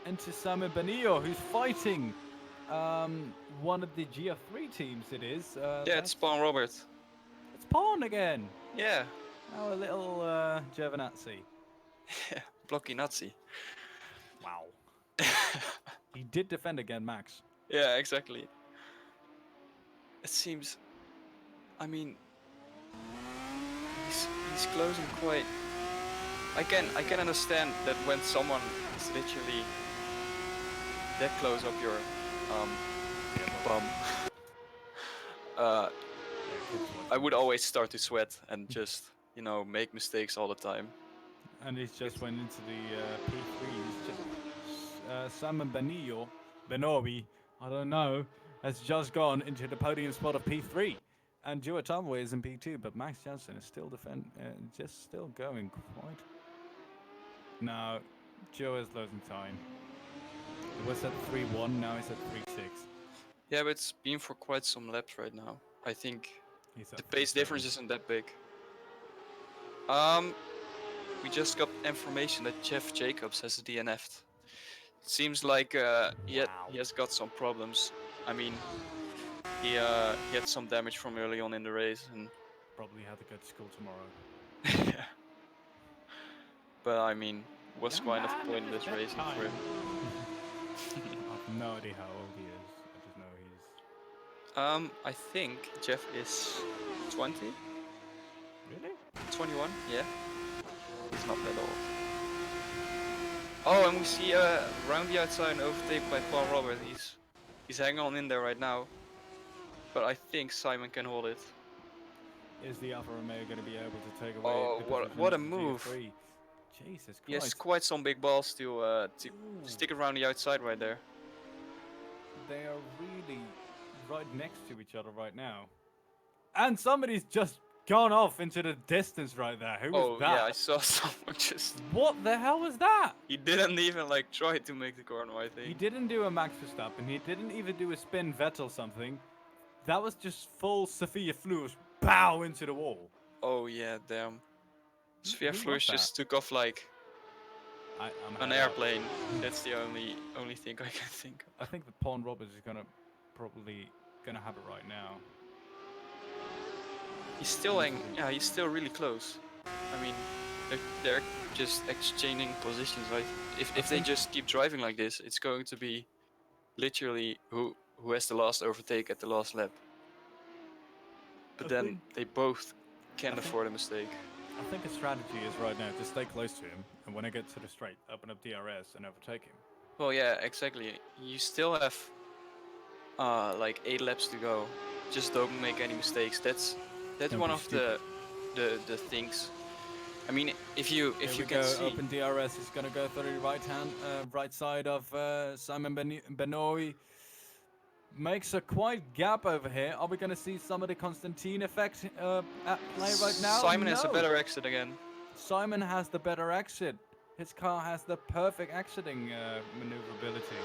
Into Simon Benillo, who's fighting one of the GF3 teams, it is. Yeah, it's Spawn Robert. It's Pawn again. Yeah, Oh, a little Giovinazzi. yeah, blocky Nazi. Wow. He did defend again, Max. Yeah, exactly. It seems, I mean, he's closing quite. I can understand that when someone is literally that close up your bum, I would always start to sweat and just make mistakes all the time. And he's just went into the P3. He's just Simon Benillo, Benobi, I don't know, has just gone into the podium spot of P3. And Joe Tomway is in P2, but Max Jansen is still just still going quite. No, Joe is losing time. It was at 3-1, now he's at 3-6. Yeah, but it's been for quite some laps right now. I think He's at the pace 3-7. difference isn't that big. We just got information that Jeff Jacobs has DNF'd. It seems like he has got some problems. I mean, he had some damage from early on in the race, and Probably had to go to school tomorrow. yeah. But I mean, what's kind of pointless racing for him? I have no idea how old he is. I just know he's. I think Jeff is 20, Really? 21. Yeah, he's not that old. Oh, and we see round the outside and overtake by Paul Robert. He's hanging on in there right now, but I think Simon can hold it. Is the Alfa Romeo going to be able to take away? Oh, the position what a of the move. GF3? Jesus Christ. He has quite some big balls to stick around the outside right there. They are really right next to each other right now. And somebody's just gone off into the distance right there. Who was that? Yeah, I saw someone just. What the hell was that? He didn't even try to make the corner, I think. He didn't do a Max Verstappen. He didn't even do a spin Vettel something. That was just full Sophia Fleurs bow into the wall. Oh yeah, damn. Sophia Who Fleurs was that? just took off like I'm an head out. airplane. That's the only thing I can think of. I think the Pawn Roberts is probably gonna have it right now. He's still really close. I mean, they're just exchanging positions. Right? If they just keep driving like this, it's going to be literally who has the last overtake at the last lap. But then they both can't afford a mistake. I think his strategy is right now to stay close to him, and when I get to the straight, open up DRS and overtake him. Well, yeah, exactly. You still have like 8 laps to go. Just don't make any mistakes. That's Don't one be of the things I mean, if you Here we can go, see, open DRS is going to go through the right side of Simon Benoit. Makes a quite gap over here. Are we going to see some of the Constantine effect at play right now? Simon has a No. better exit again. Simon has the better exit. His car has the perfect exiting maneuverability.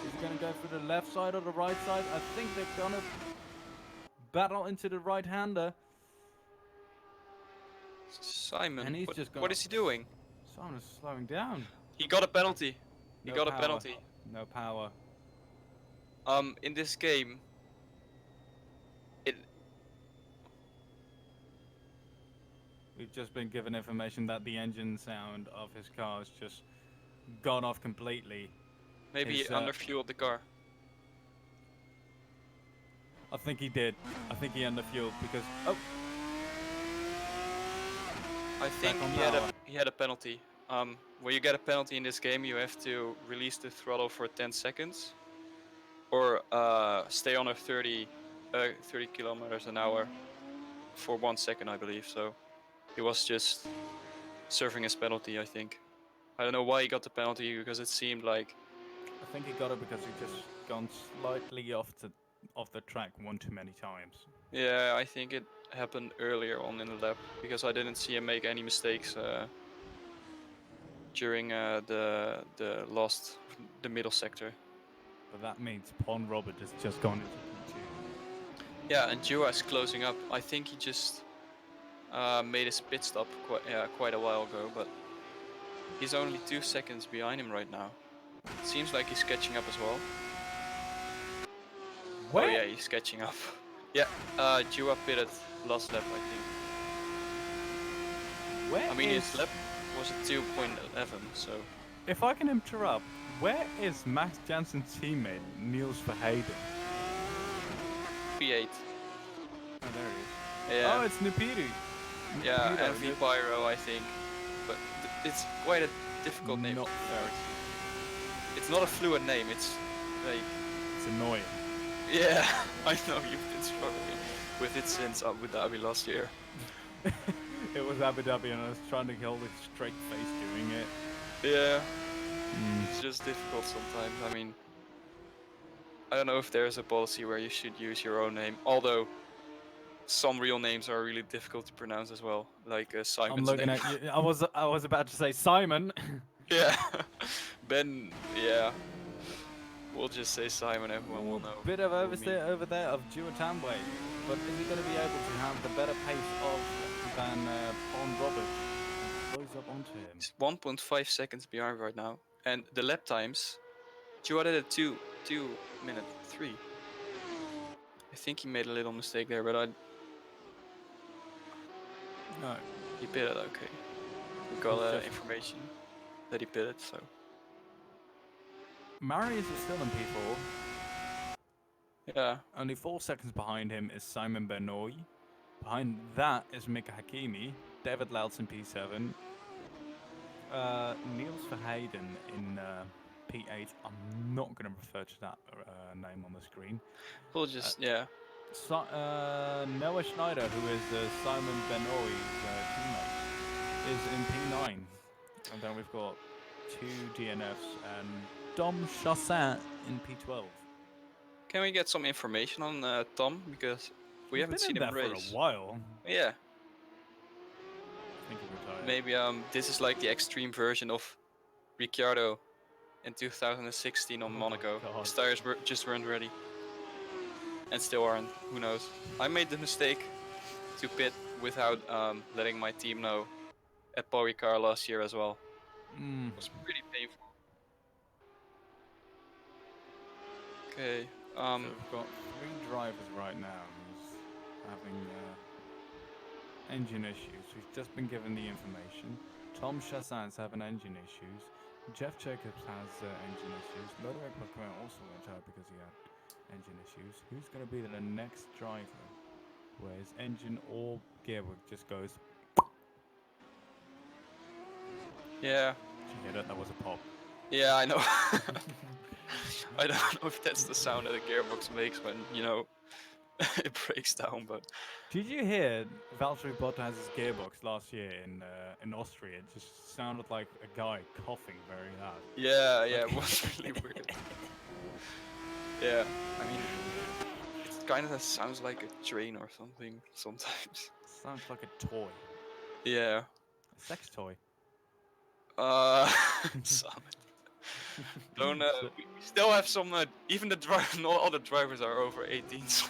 He's going to go through the left side or the right side. I think they're going to battle into the right-hander. Simon, And he's what, just what gonna- is he doing? Simon is slowing down. He got a penalty. He No got a power. penalty. No power. In this game, We've just been given information that the engine sound of his car has just gone off completely. maybe His, he underfueled the car. I think he did. I think he underfueled because... Oh, I think on he had a penalty. When you get a penalty in this game, you have to release the throttle for 10 seconds, or stay on a 30 kilometers an hour for 1 second, I believe. So he was just serving his penalty, I think. I don't know why he got the penalty, because it seemed like I think he got it because he just gone slightly off the track one too many times. yeah, I think it happened earlier on in the lap, because I didn't see him make any mistakes during the middle sector. But that means Pon Robert has just gone into P2. Yeah, and Jua is closing up. I think he just made his pit stop quite a while ago, but he's only 2 seconds behind him right now. Seems like he's catching up as well. Where? Oh yeah, he's catching up. Yeah, Jua pitted last lap, I think. Where I mean, is... his lap was a 2.11, so... If I can interrupt, where is Max Jansen's teammate, Niels Verheiden? P8. Oh, there he is. Yeah, Oh, it's Nupiru. yeah, Nupiru, MV Pyro, I think. But it's quite a difficult name. Not very. It's not a fluent name, it's like... It's annoying. Yeah, I know you've been struggling with it since Abu Dhabi last year. It was Abu Dhabi and I was trying to hold a straight face doing it. Yeah, it's just difficult sometimes. I mean, I don't know if there's a policy where you should use your own name, although some real names are really difficult to pronounce as well, like Simon's I'm looking name. at you. I was about to say Simon. Yeah, Ben, yeah. We'll just say Simon, everyone will know. Bit of who we oversteer over there of Juatambwe, but is he going to be able to have the better pace than Pon Robert? Close up onto him. He's 1.5 seconds behind right now, and the lap times, Joe did a 2:03. I think he made a little mistake there, but No. he pitted okay. We got information that he pitted, so. Marius is still in P4. Yeah, Only 4 seconds behind him is Simon Benoit. Behind that is Mika Hakimi, David Louds in P7, Niels Verheiden in P8. I'm not going to refer to that name on the screen. we'll just, yeah. Noah Schneider, who is Simon Benoit's teammate, is in P9. And then we've got 2 DNFs and Dom Chassin in P12. Can we get some information on Tom? Because we He's haven't been seen in him there race. for a while. Yeah, I think he retired. maybe this is like the extreme version of Ricciardo in 2016 on Oh my Monaco. God. His tires just weren't ready. And still aren't, who knows. I made the mistake to pit without letting my team know at Paul Ricard last year as well. It was pretty painful. Okay, So we've got 3 drivers right now who's having engine issues. We've just been given the information. Tom Chassin's having engine issues. Jeff Jacobs has engine issues. Lodowick Poquin also went out because he had engine issues. Who's going to be the next driver where his engine or gearbox just goes? yeah. Did you hear that? That was a pop. Yeah, I know. I don't know if that's the sound that a gearbox makes when, you know, it breaks down. But Did you hear Valtteri Bottas' gearbox last year in Austria? It just sounded like a guy coughing very loud. yeah, it was really weird. Yeah, I mean, it kind of sounds like a train or something sometimes. Sounds like a toy, Yeah. a sex toy. Some. Don't. We still have some. Even the driver, not all the drivers are over 18. So.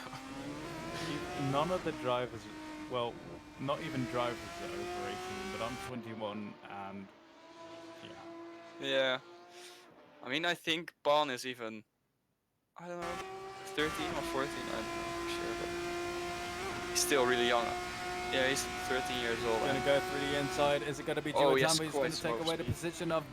None of the drivers, well, not even drivers are over 18, but I'm 21 and yeah. Yeah. I mean, I think Bon is even. I don't know, 13 or 14. I'm not sure, but he's still really young. Yeah, he's 13 years old. Gonna go through the inside. Is it gonna be Oh, Joe yes, Tambo who's quite gonna take slow away the speed. position of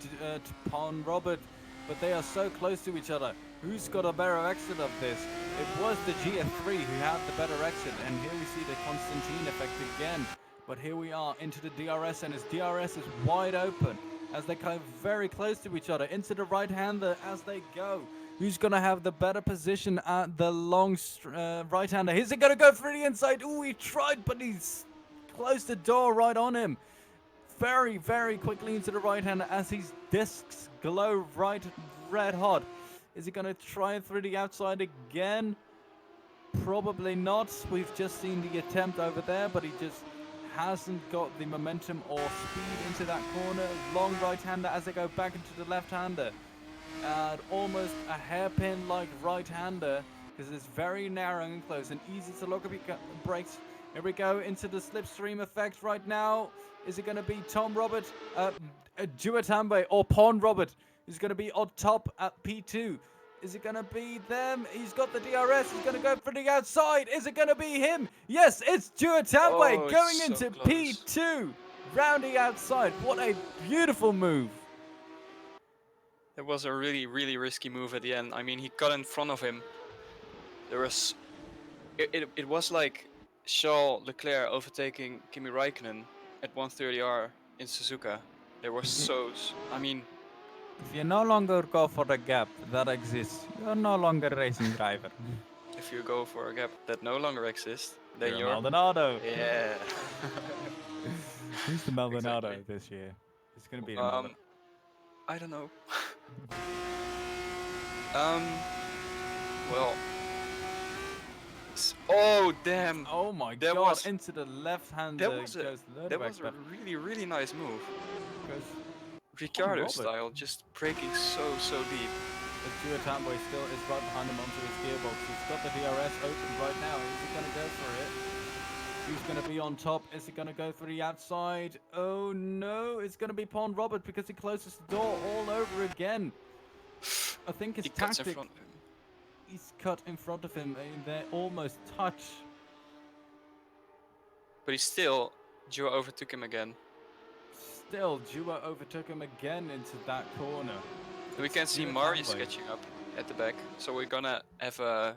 Pon Robert? But they are so close to each other. Who's got a better exit of this? It was the GF3 who had the better exit, and here we see the Constantine effect again. But here we are into the DRS, and his DRS is wide open as they come very close to each other. Into the right-hander as they go. Who's gonna have the better position at the long right-hander? Is it gonna go through the inside? Ooh, he tried, but he's closed the door right on him. Very, very quickly into the right-hander as his discs glow red hot. Is he gonna try it through the outside again? Probably not. We've just seen the attempt over there, but he just hasn't got the momentum or speed into that corner. Long right-hander as they go back into the left-hander. And almost a hairpin like right-hander because it's very narrow and close and easy to lock up your brakes. Here we go into the slipstream effect right now. Is it going to be Tom Robert, Duatambe or Pon Robert who's going to be on top at P2? Is it going to be them? He's got the DRS. He's going to go for the outside. Is it going to be him? Yes, it's Duatambe Oh, going it's so into close. P2. Rounding outside. What a beautiful move. It was a really, really risky move at the end. I mean, he got in front of him. There was, it was like Charles Leclerc overtaking Kimi Raikkonen at 130R in Suzuka. They were so, I mean, If you no longer go for the gap that exists, you're no longer a racing driver. if you go for a gap that no longer exists, then You're you're. Maldonado. Yeah. Who's the Maldonado Exactly. this year? It's gonna be the Maldonado. I don't know. Well. Oh damn! Oh my That god! was- Into the left hand that was a- goes the That back, was a but really, really nice move. goes Ricardo Robert. style, just breaking so deep. the Duatambo still is right behind him onto his gearbox. He's got the DRS open right now. Is he gonna go for it? Who's gonna be on top? Is he gonna go for the outside? Oh no! It's gonna be Pon Robert because he closes the door all over again. I think his He cuts in tactic. front of him. He's cut in front of him. They almost touch. But he still, Joe overtook him again. Still, Jua overtook him again into that corner. And we can see Duatambo. Marius catching up at the back. So we're gonna have a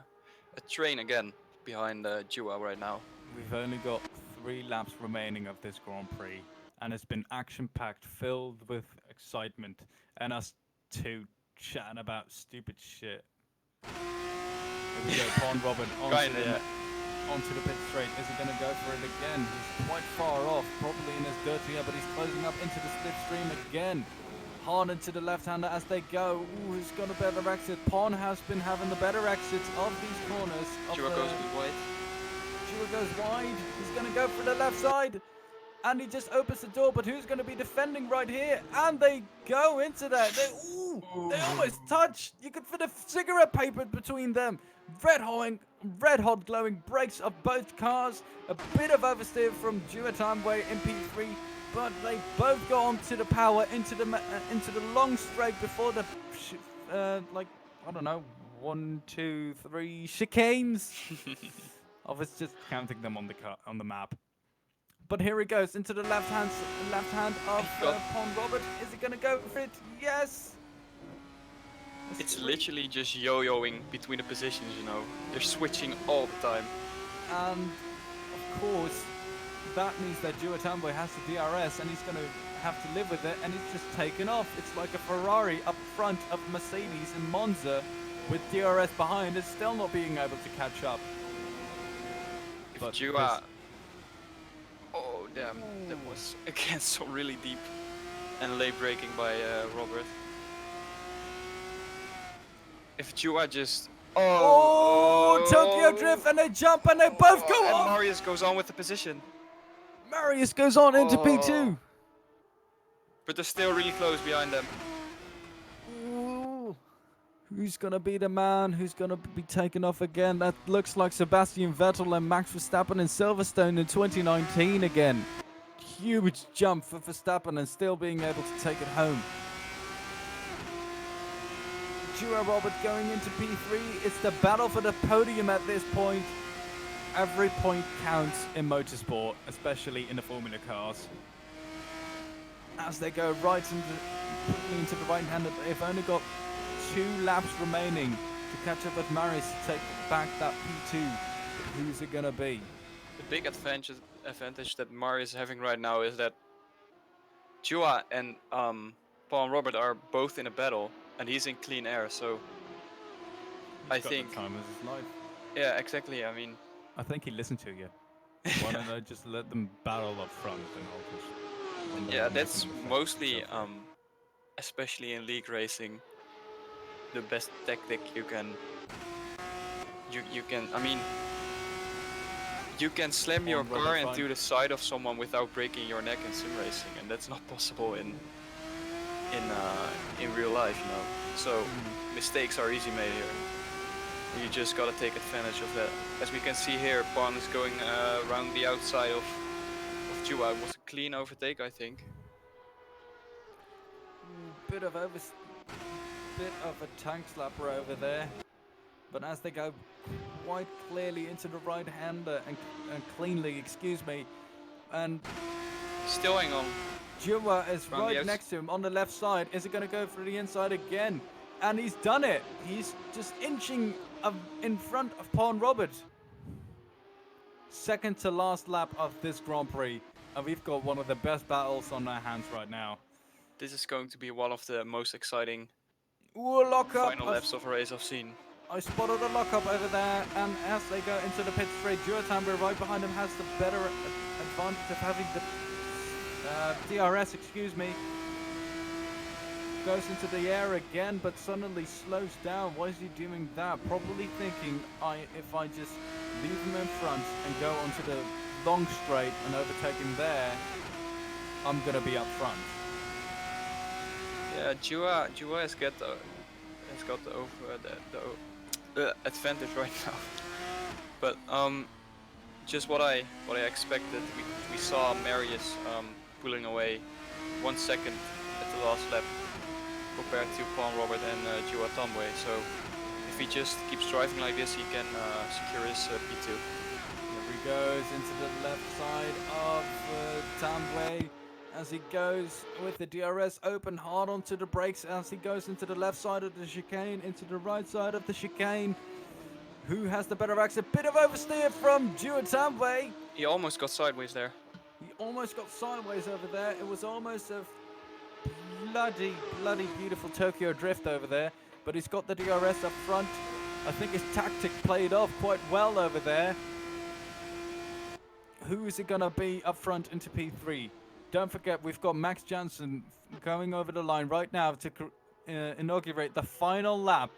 train again behind Jua right now. We've only got 3 laps remaining of this Grand Prix, and it's been action-packed, filled with excitement, and us two chatting about stupid shit. Here we go, Pon Robert onto the pit straight. Is he going to go for it again? He's quite far off, probably in his dirty air, but he's closing up into the slipstream again. Hard into the left-hander as they go. Ooh, who's got a better exit? Pon has been having the better exits of these corners. Jua goes a bit wide. Jua goes wide. He's going to go for the left side. And he just opens the door, but who's going to be defending right here? And they go into that. They almost touch. You could fit a cigarette paper between them. Red hot glowing brakes of both cars. A bit of oversteer from Duatambe in P3, but they both go onto the power into the long straight before the like I don't know 1, 2, 3 chicanes. I was just counting them on the map. But here he goes into the left hand of Pon Robert. Is he gonna go for it? Yes. It's literally just yo-yoing between the positions, you know. They're switching all the time. And of course, that means that Duatambo has the DRS, and he's gonna have to live with it. And it's just taken off. It's like a Ferrari up front of Mercedes in Monza, with DRS behind, is still not being able to catch up. but Jua. Oh damn, that was again so really deep and late braking by Robert. If Jua just Tokyo Drift, and they jump and they both go and off. Marius goes on with the position. Marius goes on into P2. But they're still really close behind them. Ooh. Who's gonna be the man? Who's gonna be taken off again? That looks like Sebastian Vettel and Max Verstappen in Silverstone in 2019 again. Huge jump for Verstappen and still being able to take it home. Jua Robert going into P3. It's the battle for the podium at this point. Every point counts in motorsport, especially in the Formula cars. As they go quickly into the right hand, they've only got 2 laps remaining to catch up with Marius to take back that P2. Who's it gonna be? The big advantage that Marius is having right now is that Jua and Paul and Robert are both in a battle, and he's in clean air. So I think the time of his life. Yeah, exactly. I mean, I think he listened to you. Why don't I just let them battle up front and I'll just... yeah, that's mostly, especially in league racing, the best tactic you can. I mean, you can slam your car into the side of someone without breaking your neck in sim racing, and that's not possible in real life, you know. So mistakes are easy made here. You just gotta take advantage of that. As we can see here, Pan is going around the outside of Jua. It was a clean overtake, I think. Bit of a tank slapper over there. But as they go quite clearly into the right-hander and cleanly, excuse me, and still hang on. Jua is right next to him on the left side. Is it going to go for the inside again? And he's done it. He's just inching in front of Paul and Robert. Second to last lap of this Grand Prix. And we've got one of the best battles on our hands right now. This is going to be one of the most exciting final laps of a race I've seen. I spotted a lockup over there, and as they go into the pit straight, Jua right behind him has the better advantage of having the DRS, excuse me. Goes into the air again, but suddenly slows down. Why is he doing that? Probably thinking, if I just leave him in front and go onto the long straight and overtake him there, I'm gonna be up front. Yeah, Jua has got the advantage right now. But just what I expected. We saw Marius pulling away 1 second at the last lap compared to Paul Robert and Jua Tanway. So if he just keeps driving like this, he can secure his P2. Here he goes into the left side of Tanway. As he goes with the DRS open hard onto the brakes, as he goes into the left side of the chicane, into the right side of the chicane. Who has the better exit? Bit of oversteer from Jua Tanway. He almost got sideways there. He almost got sideways over there. It was almost a bloody beautiful Tokyo drift over there. But he's got the DRS up front. I think his tactic played off quite well over there. Who is it going to be up front into P3? Don't forget, we've got Max Jansen going over the line right now to inaugurate the final lap.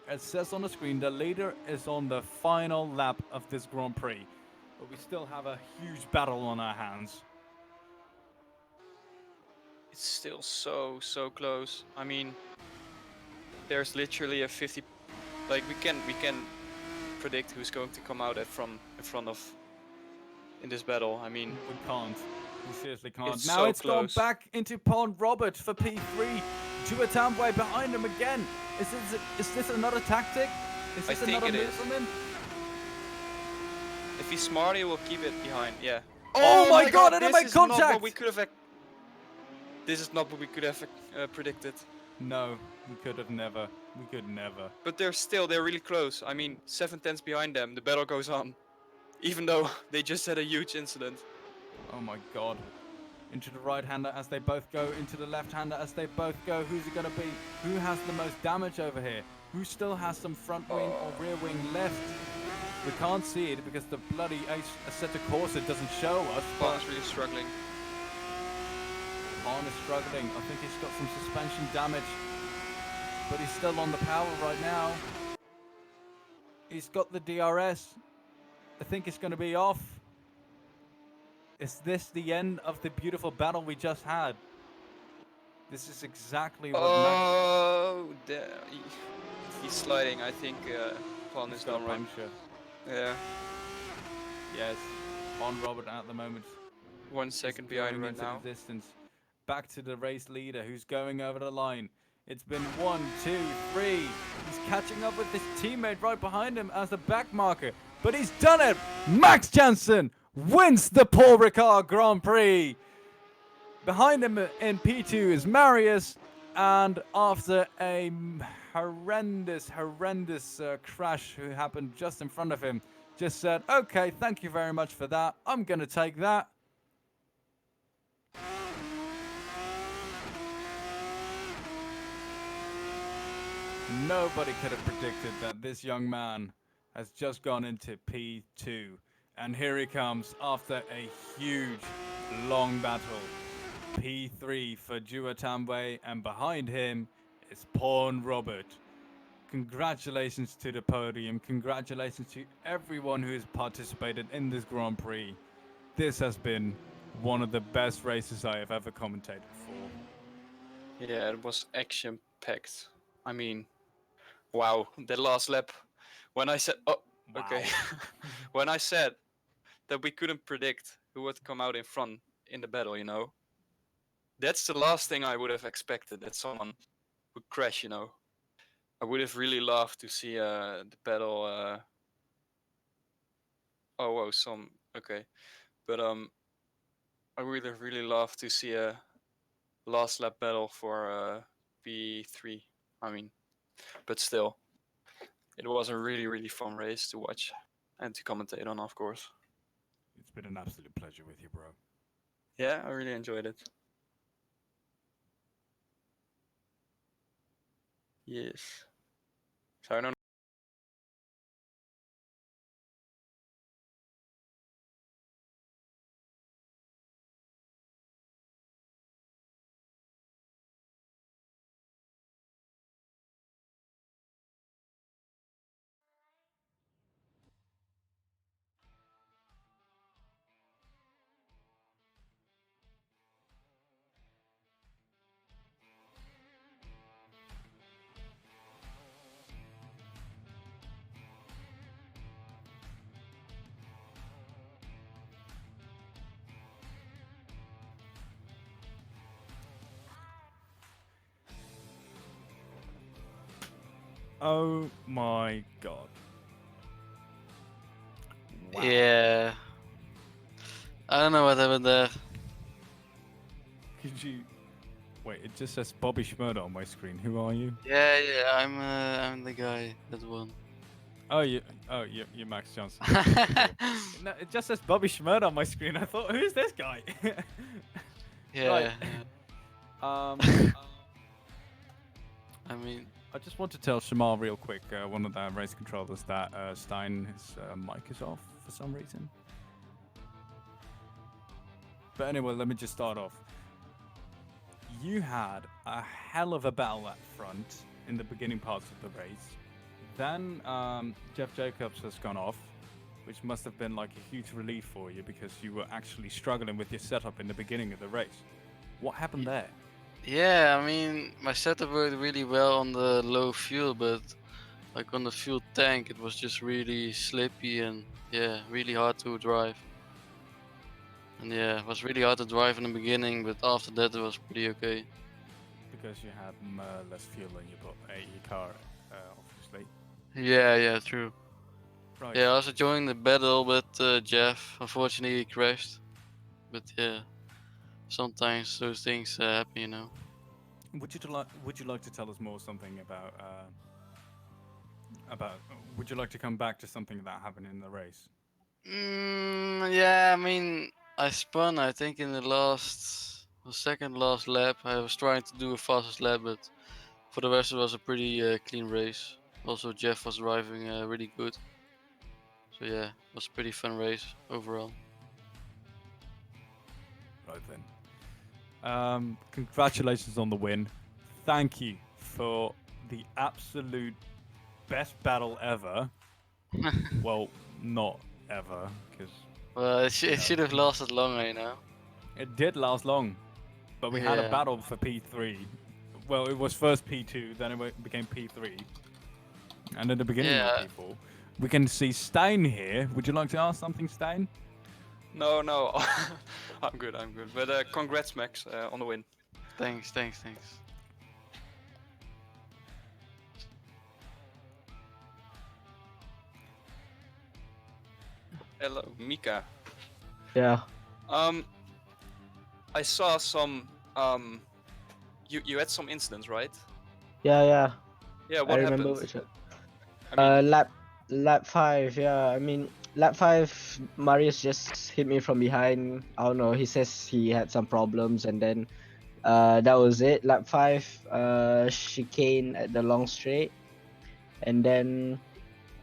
It says on the screen, the leader is on the final lap of this Grand Prix. But we still have a huge battle on our hands. It's still so close. I mean, there's literally a 50. Like we can predict who's going to come out in front of in this battle. I mean, we can't. We seriously can't. It's now so it's close. gone back into Paul Robert for P3. Jua Tanway behind him again. Is this another tactic? Is this another move from him? If he's smart, he will keep it behind. Yeah. Oh my God! And it made This is not contact. what we could have. This is not what we could have predicted. No, we could have never. We could never. But they're really close. I mean, 7/10 behind them. The battle goes on, even though they just had a huge incident. Oh my God. Into the right-hander as they both go, into the left-hander as they both go. Who's it going to be? Who has the most damage over here? Who still has some front wing or rear wing left? We can't see it because the bloody Assetto Corsa doesn't show us. Bond is really struggling. Bond is struggling. I think he's got some suspension damage, but he's still on the power right now. He's got the DRS. I think it's going to be off. Is this the end of the beautiful battle we just had? This is exactly what Oh, he's sliding. I think Bond is got a done right. puncture. Yeah, Yes, on Robert at the moment. 1 He's second behind going right into now. the distance. Back to the race leader who's going over the line. It's been 1, 2, 3. He's catching up with his teammate right behind him as the back marker. But he's done it! Max Jansen wins the Paul Ricard Grand Prix. Behind him in P2 is Marius. And after a horrendous crash who happened just in front of him, just said, okay, thank you very much for that. I'm going to take that. Nobody could have predicted that this young man has just gone into P2. And here he comes after a huge, long battle. P3 for Duatambwe, and behind him is Pawn Robert. Congratulations to the podium. Congratulations to everyone who has participated in this Grand Prix. This has been one of the best races I have ever commentated for. Yeah, it was action-packed. I mean, wow, the last lap. When I said, oh, okay. When I said that we couldn't predict who would come out in front in the battle, you know. That's the last thing I would have expected, that someone would crash, you know. I would have really loved to see the battle. Oh, whoa, okay. But I would have really loved to see a last lap battle for P3. I mean, but still, it was a really fun race to watch and to commentate on, of course. It's been an absolute pleasure with you, bro. Yeah, I really enjoyed it. Yes. So I don't. Oh my god. Wow. Yeah. I don't know what happened there. Could you... Wait, it just says Bobby Schmurda on my screen. Who are you? Yeah, I'm the guy that won. You're Max Johnson. No, it just says Bobby Schmurda on my screen. I thought, who's this guy? Yeah. Right. I mean, I just want to tell Cemal real quick, one of the race controllers, that Stijn, his mic is off for some reason. But anyway, let me just start off. You had a hell of a battle up front in the beginning parts of the race. Then Jeff Jacobs has gone off, which must have been like a huge relief for you because you were actually struggling with your setup in the beginning of the race. What happened there? yeah, I mean, my setup worked really well on the low fuel, but like on the fuel tank, it was just really slippy and yeah, really hard to drive. And yeah, it was really hard to drive in the beginning, but after that it was pretty okay. Because you had less fuel in your car, obviously. Yeah, true. Right. Yeah, I also joined the battle with Jeff. Unfortunately, he crashed. But yeah, sometimes those things happen, you know. Would you like to tell us more something about? Would you like to come back to something that happened in the race? Yeah, I mean, I spun, I think, in the second last lap. I was trying to do a fastest lap, but for the rest, it was a pretty clean race. Also, Jeff was driving really good. So yeah, it was a pretty fun race overall. Right then. Congratulations on the win. Thank you for the absolute best battle ever. Well, not ever, because Well, it should have lasted longer, you know. it did last long. But we had a Yeah. battle for P3. Well, it was first P2, then it became P3. And in the beginning Yeah. of P4, we can see Stijn here. Would you like to ask something, Stijn? No, no, I'm good. But congrats, Max, on the win. Thanks. Hello, Mika. Yeah. I saw some. You had some incidents, right? Yeah. Yeah. What I remember happened? which one. I mean, Lap 5, yeah. I mean, lap 5, Marius just hit me from behind. I don't know. He says he had some problems, and then that was it. Lap 5, chicane at the long straight, and then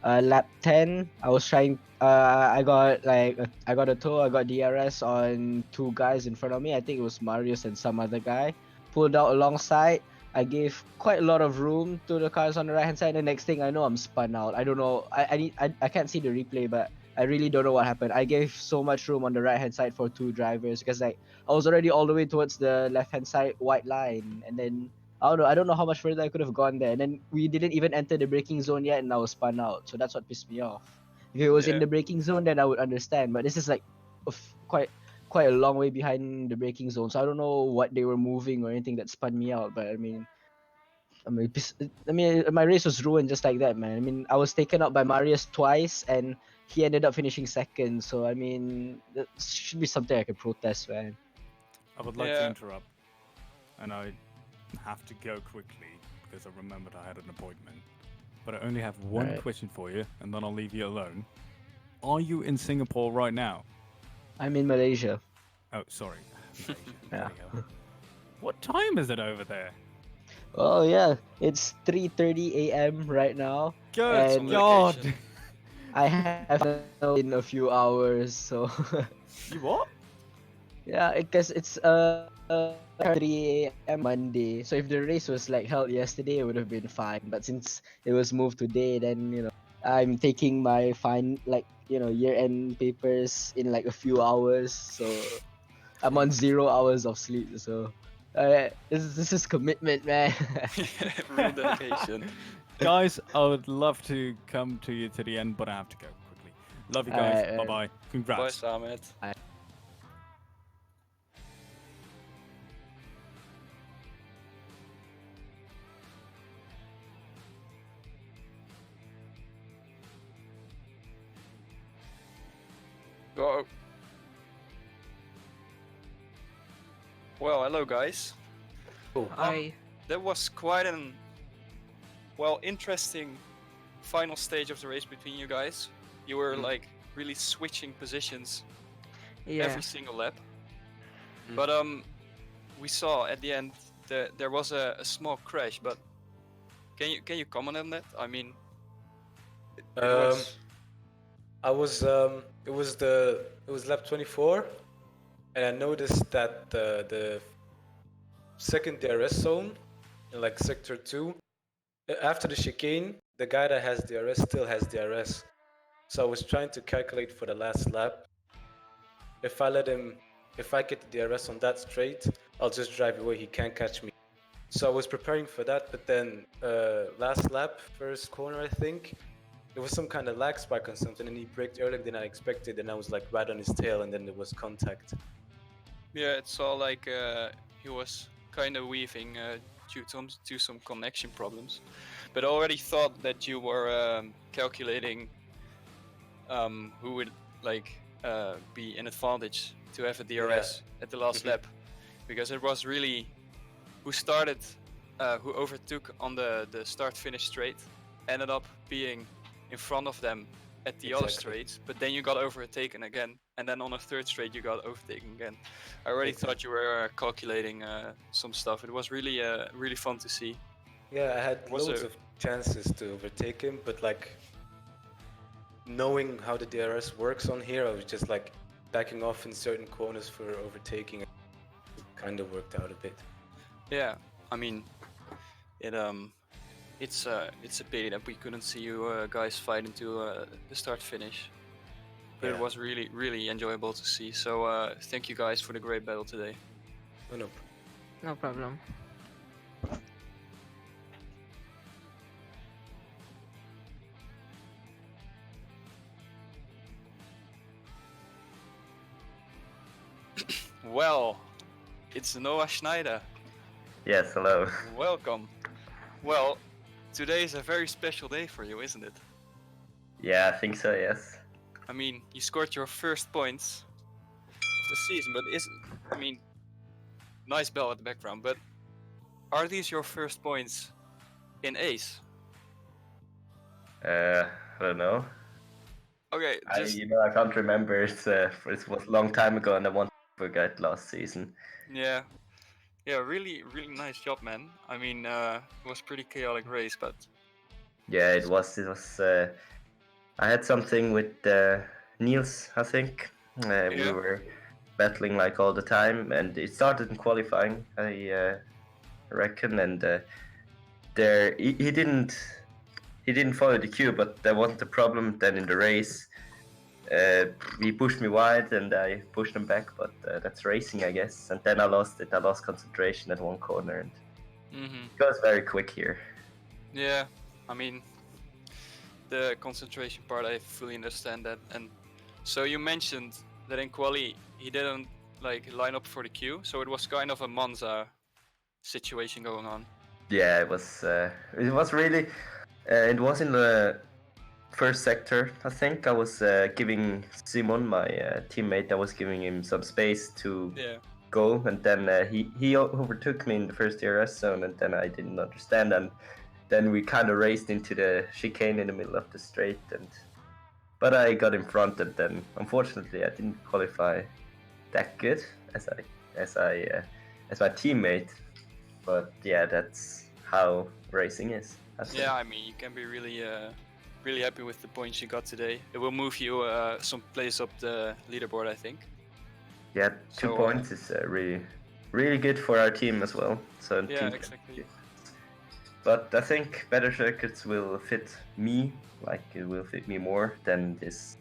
lap 10, I was trying. I got a tow. I got DRS on two guys in front of me. I think it was Marius and some other guy. Pulled out alongside. I gave quite a lot of room to the cars on the right hand side. The next thing I know, I'm spun out. I don't know. I can't see the replay, but I really don't know what happened. I gave so much room on the right hand side for two drivers because like I was already all the way towards the left hand side white line, and then I don't know how much further I could have gone there. And then we didn't even enter the braking zone yet, and I was spun out. So that's what pissed me off. If it was in Yeah. the braking zone, then I would understand. But this is like quite a long way behind the braking zone. So I don't know what they were moving or anything that spun me out. But I mean, my race was ruined just like that, man. I mean, I was taken out by Marius twice, and he ended up finishing second. So I mean, that should be something I could protest, man. I would like to Yeah. interrupt. And I have to go quickly because I remembered I had an appointment. But I only have one Alright. question for you, and then I'll leave you alone. Are you in Singapore right now? I'm in Malaysia. Oh, sorry. Malaysia. Yeah. There we go. What time is it over there? Oh yeah, it's 3:30 a.m. right now. Good And- God! Location. I have in a few hours, so You what? yeah, because it's 3 a.m. Monday. So if the race was like held yesterday, it would have been fine. But since it was moved today, then I'm taking my year-end papers in like a few hours. So I'm on 0 hours of sleep. So this is commitment, man. Real dedication. Guys, I would love to come to you to the end, but I have to go quickly. Love you guys. Alright, Bye-bye. Bye, Congrats. Samet. Go. Well, hello guys. Hi. That was quite an interesting final stage of the race between you guys. You were like really switching positions every single lap. Mm. But we saw at the end that there was a small crash. But can you comment on that? I mean, it was- It was lap 24, and I noticed that the second DRS zone in like sector 2, after the chicane, the guy that has DRS still has DRS. So I was trying to calculate for the last lap. If I get the DRS on that straight, I'll just drive away. He can't catch me. So I was preparing for that, but then last lap, first corner, I think, there was some kind of lag spike on something, and he braked earlier than I expected, and I was like right on his tail, and then there was contact. yeah, it's all like he was kind of weaving due to some connection problems. But I already thought that you were calculating who would be an advantage to have a DRS at the last lap, because it was really who overtook on the start-finish straight, ended up being in front of them at the other Exactly. straight, but then you got overtaken again, and then on a third straight you got overtaken again. I already thought you were calculating some stuff. It was really really fun to see. Yeah, I had Was loads it- of chances to overtake him, but like knowing how the DRS works on here, I was just like backing off in certain corners for overtaking. It kind of worked out a bit. Yeah, I mean, it's a pity that we couldn't see you guys fight into the start finish. But it Yeah. was really enjoyable to see. So thank you guys for the great battle today. Oh, no. No problem. Well, it's Noah Schneider. Yes, hello. Welcome. Well, today is a very special day for you, isn't it? Yeah, I think so, yes. I mean, you scored your first points of the season, but nice bell at the background, but are these your first points in Ace? I don't know. Okay, just I can't remember. It was a long time ago, and I won to forget last season. yeah, really nice job, man. I mean, it was pretty chaotic race, but Yeah, it was. I had something with Niels, I think. We were battling like all the time, and it started in qualifying, I reckon, and there he didn't follow the queue, but there wasn't a problem. Then in the race, he pushed me wide, and I pushed him back. But that's racing, I guess. And then I lost it. I lost concentration at one corner, and it goes very quick here. yeah, I mean, the concentration part, I fully understand that. And so you mentioned that in quali he didn't like line up for the queue, so it was kind of a Monza situation going on. Yeah, it was. It was really. It was in the first sector. I think I was giving Simon, my teammate, I was giving him some space to go, and then he overtook me in the first DRS zone, and then I didn't understand, and then we kind of raced into the chicane in the middle of the straight, but I got in front, and then unfortunately I didn't qualify that good as my teammate. But yeah, that's how racing is. Yeah, I mean, you can be really happy with the points you got today. It will move you some place up the leaderboard, I think. Yeah, 2 points is really good for our team as well. So yeah, exactly. But I think better circuits will fit me, like it will fit me more than this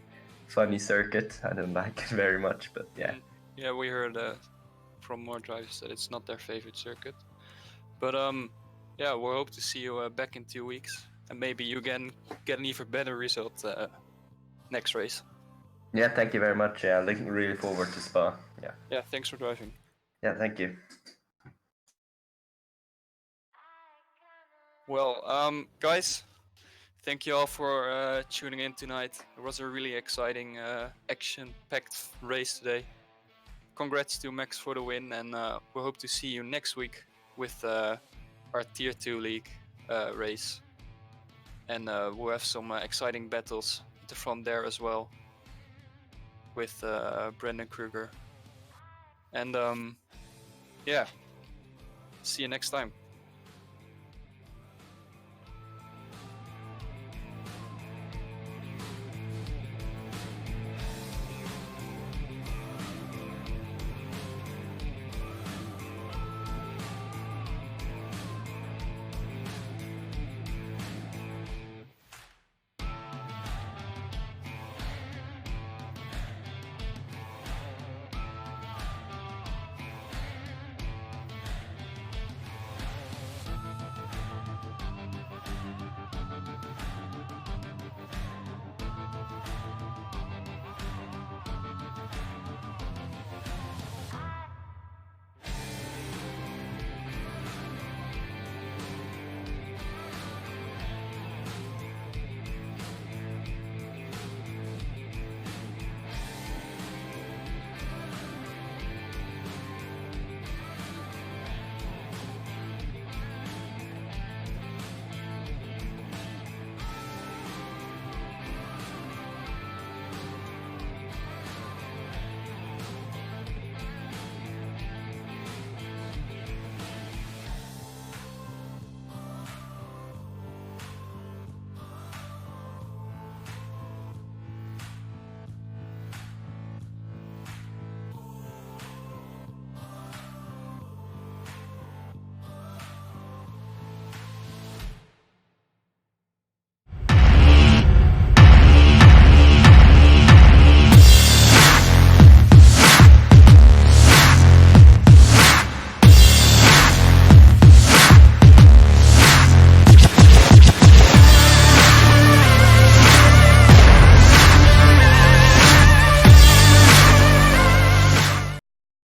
funny circuit. I don't like it very much, but yeah. Yeah, we heard from more drivers that it's not their favorite circuit. But yeah, we hope to see you back in 2 weeks, and maybe you can get an even better result next race. Yeah, thank you very much. Yeah, looking really forward to Spa. Yeah. Yeah, thanks for driving. Yeah, thank you. Well, guys, thank you all for tuning in tonight. It was a really exciting, action-packed race today. Congrats to Max for the win, and we hope to see you next week with our Tier 2 League race. And we'll have some exciting battles at the front there as well with Brendan Kruger. And yeah, see you next time.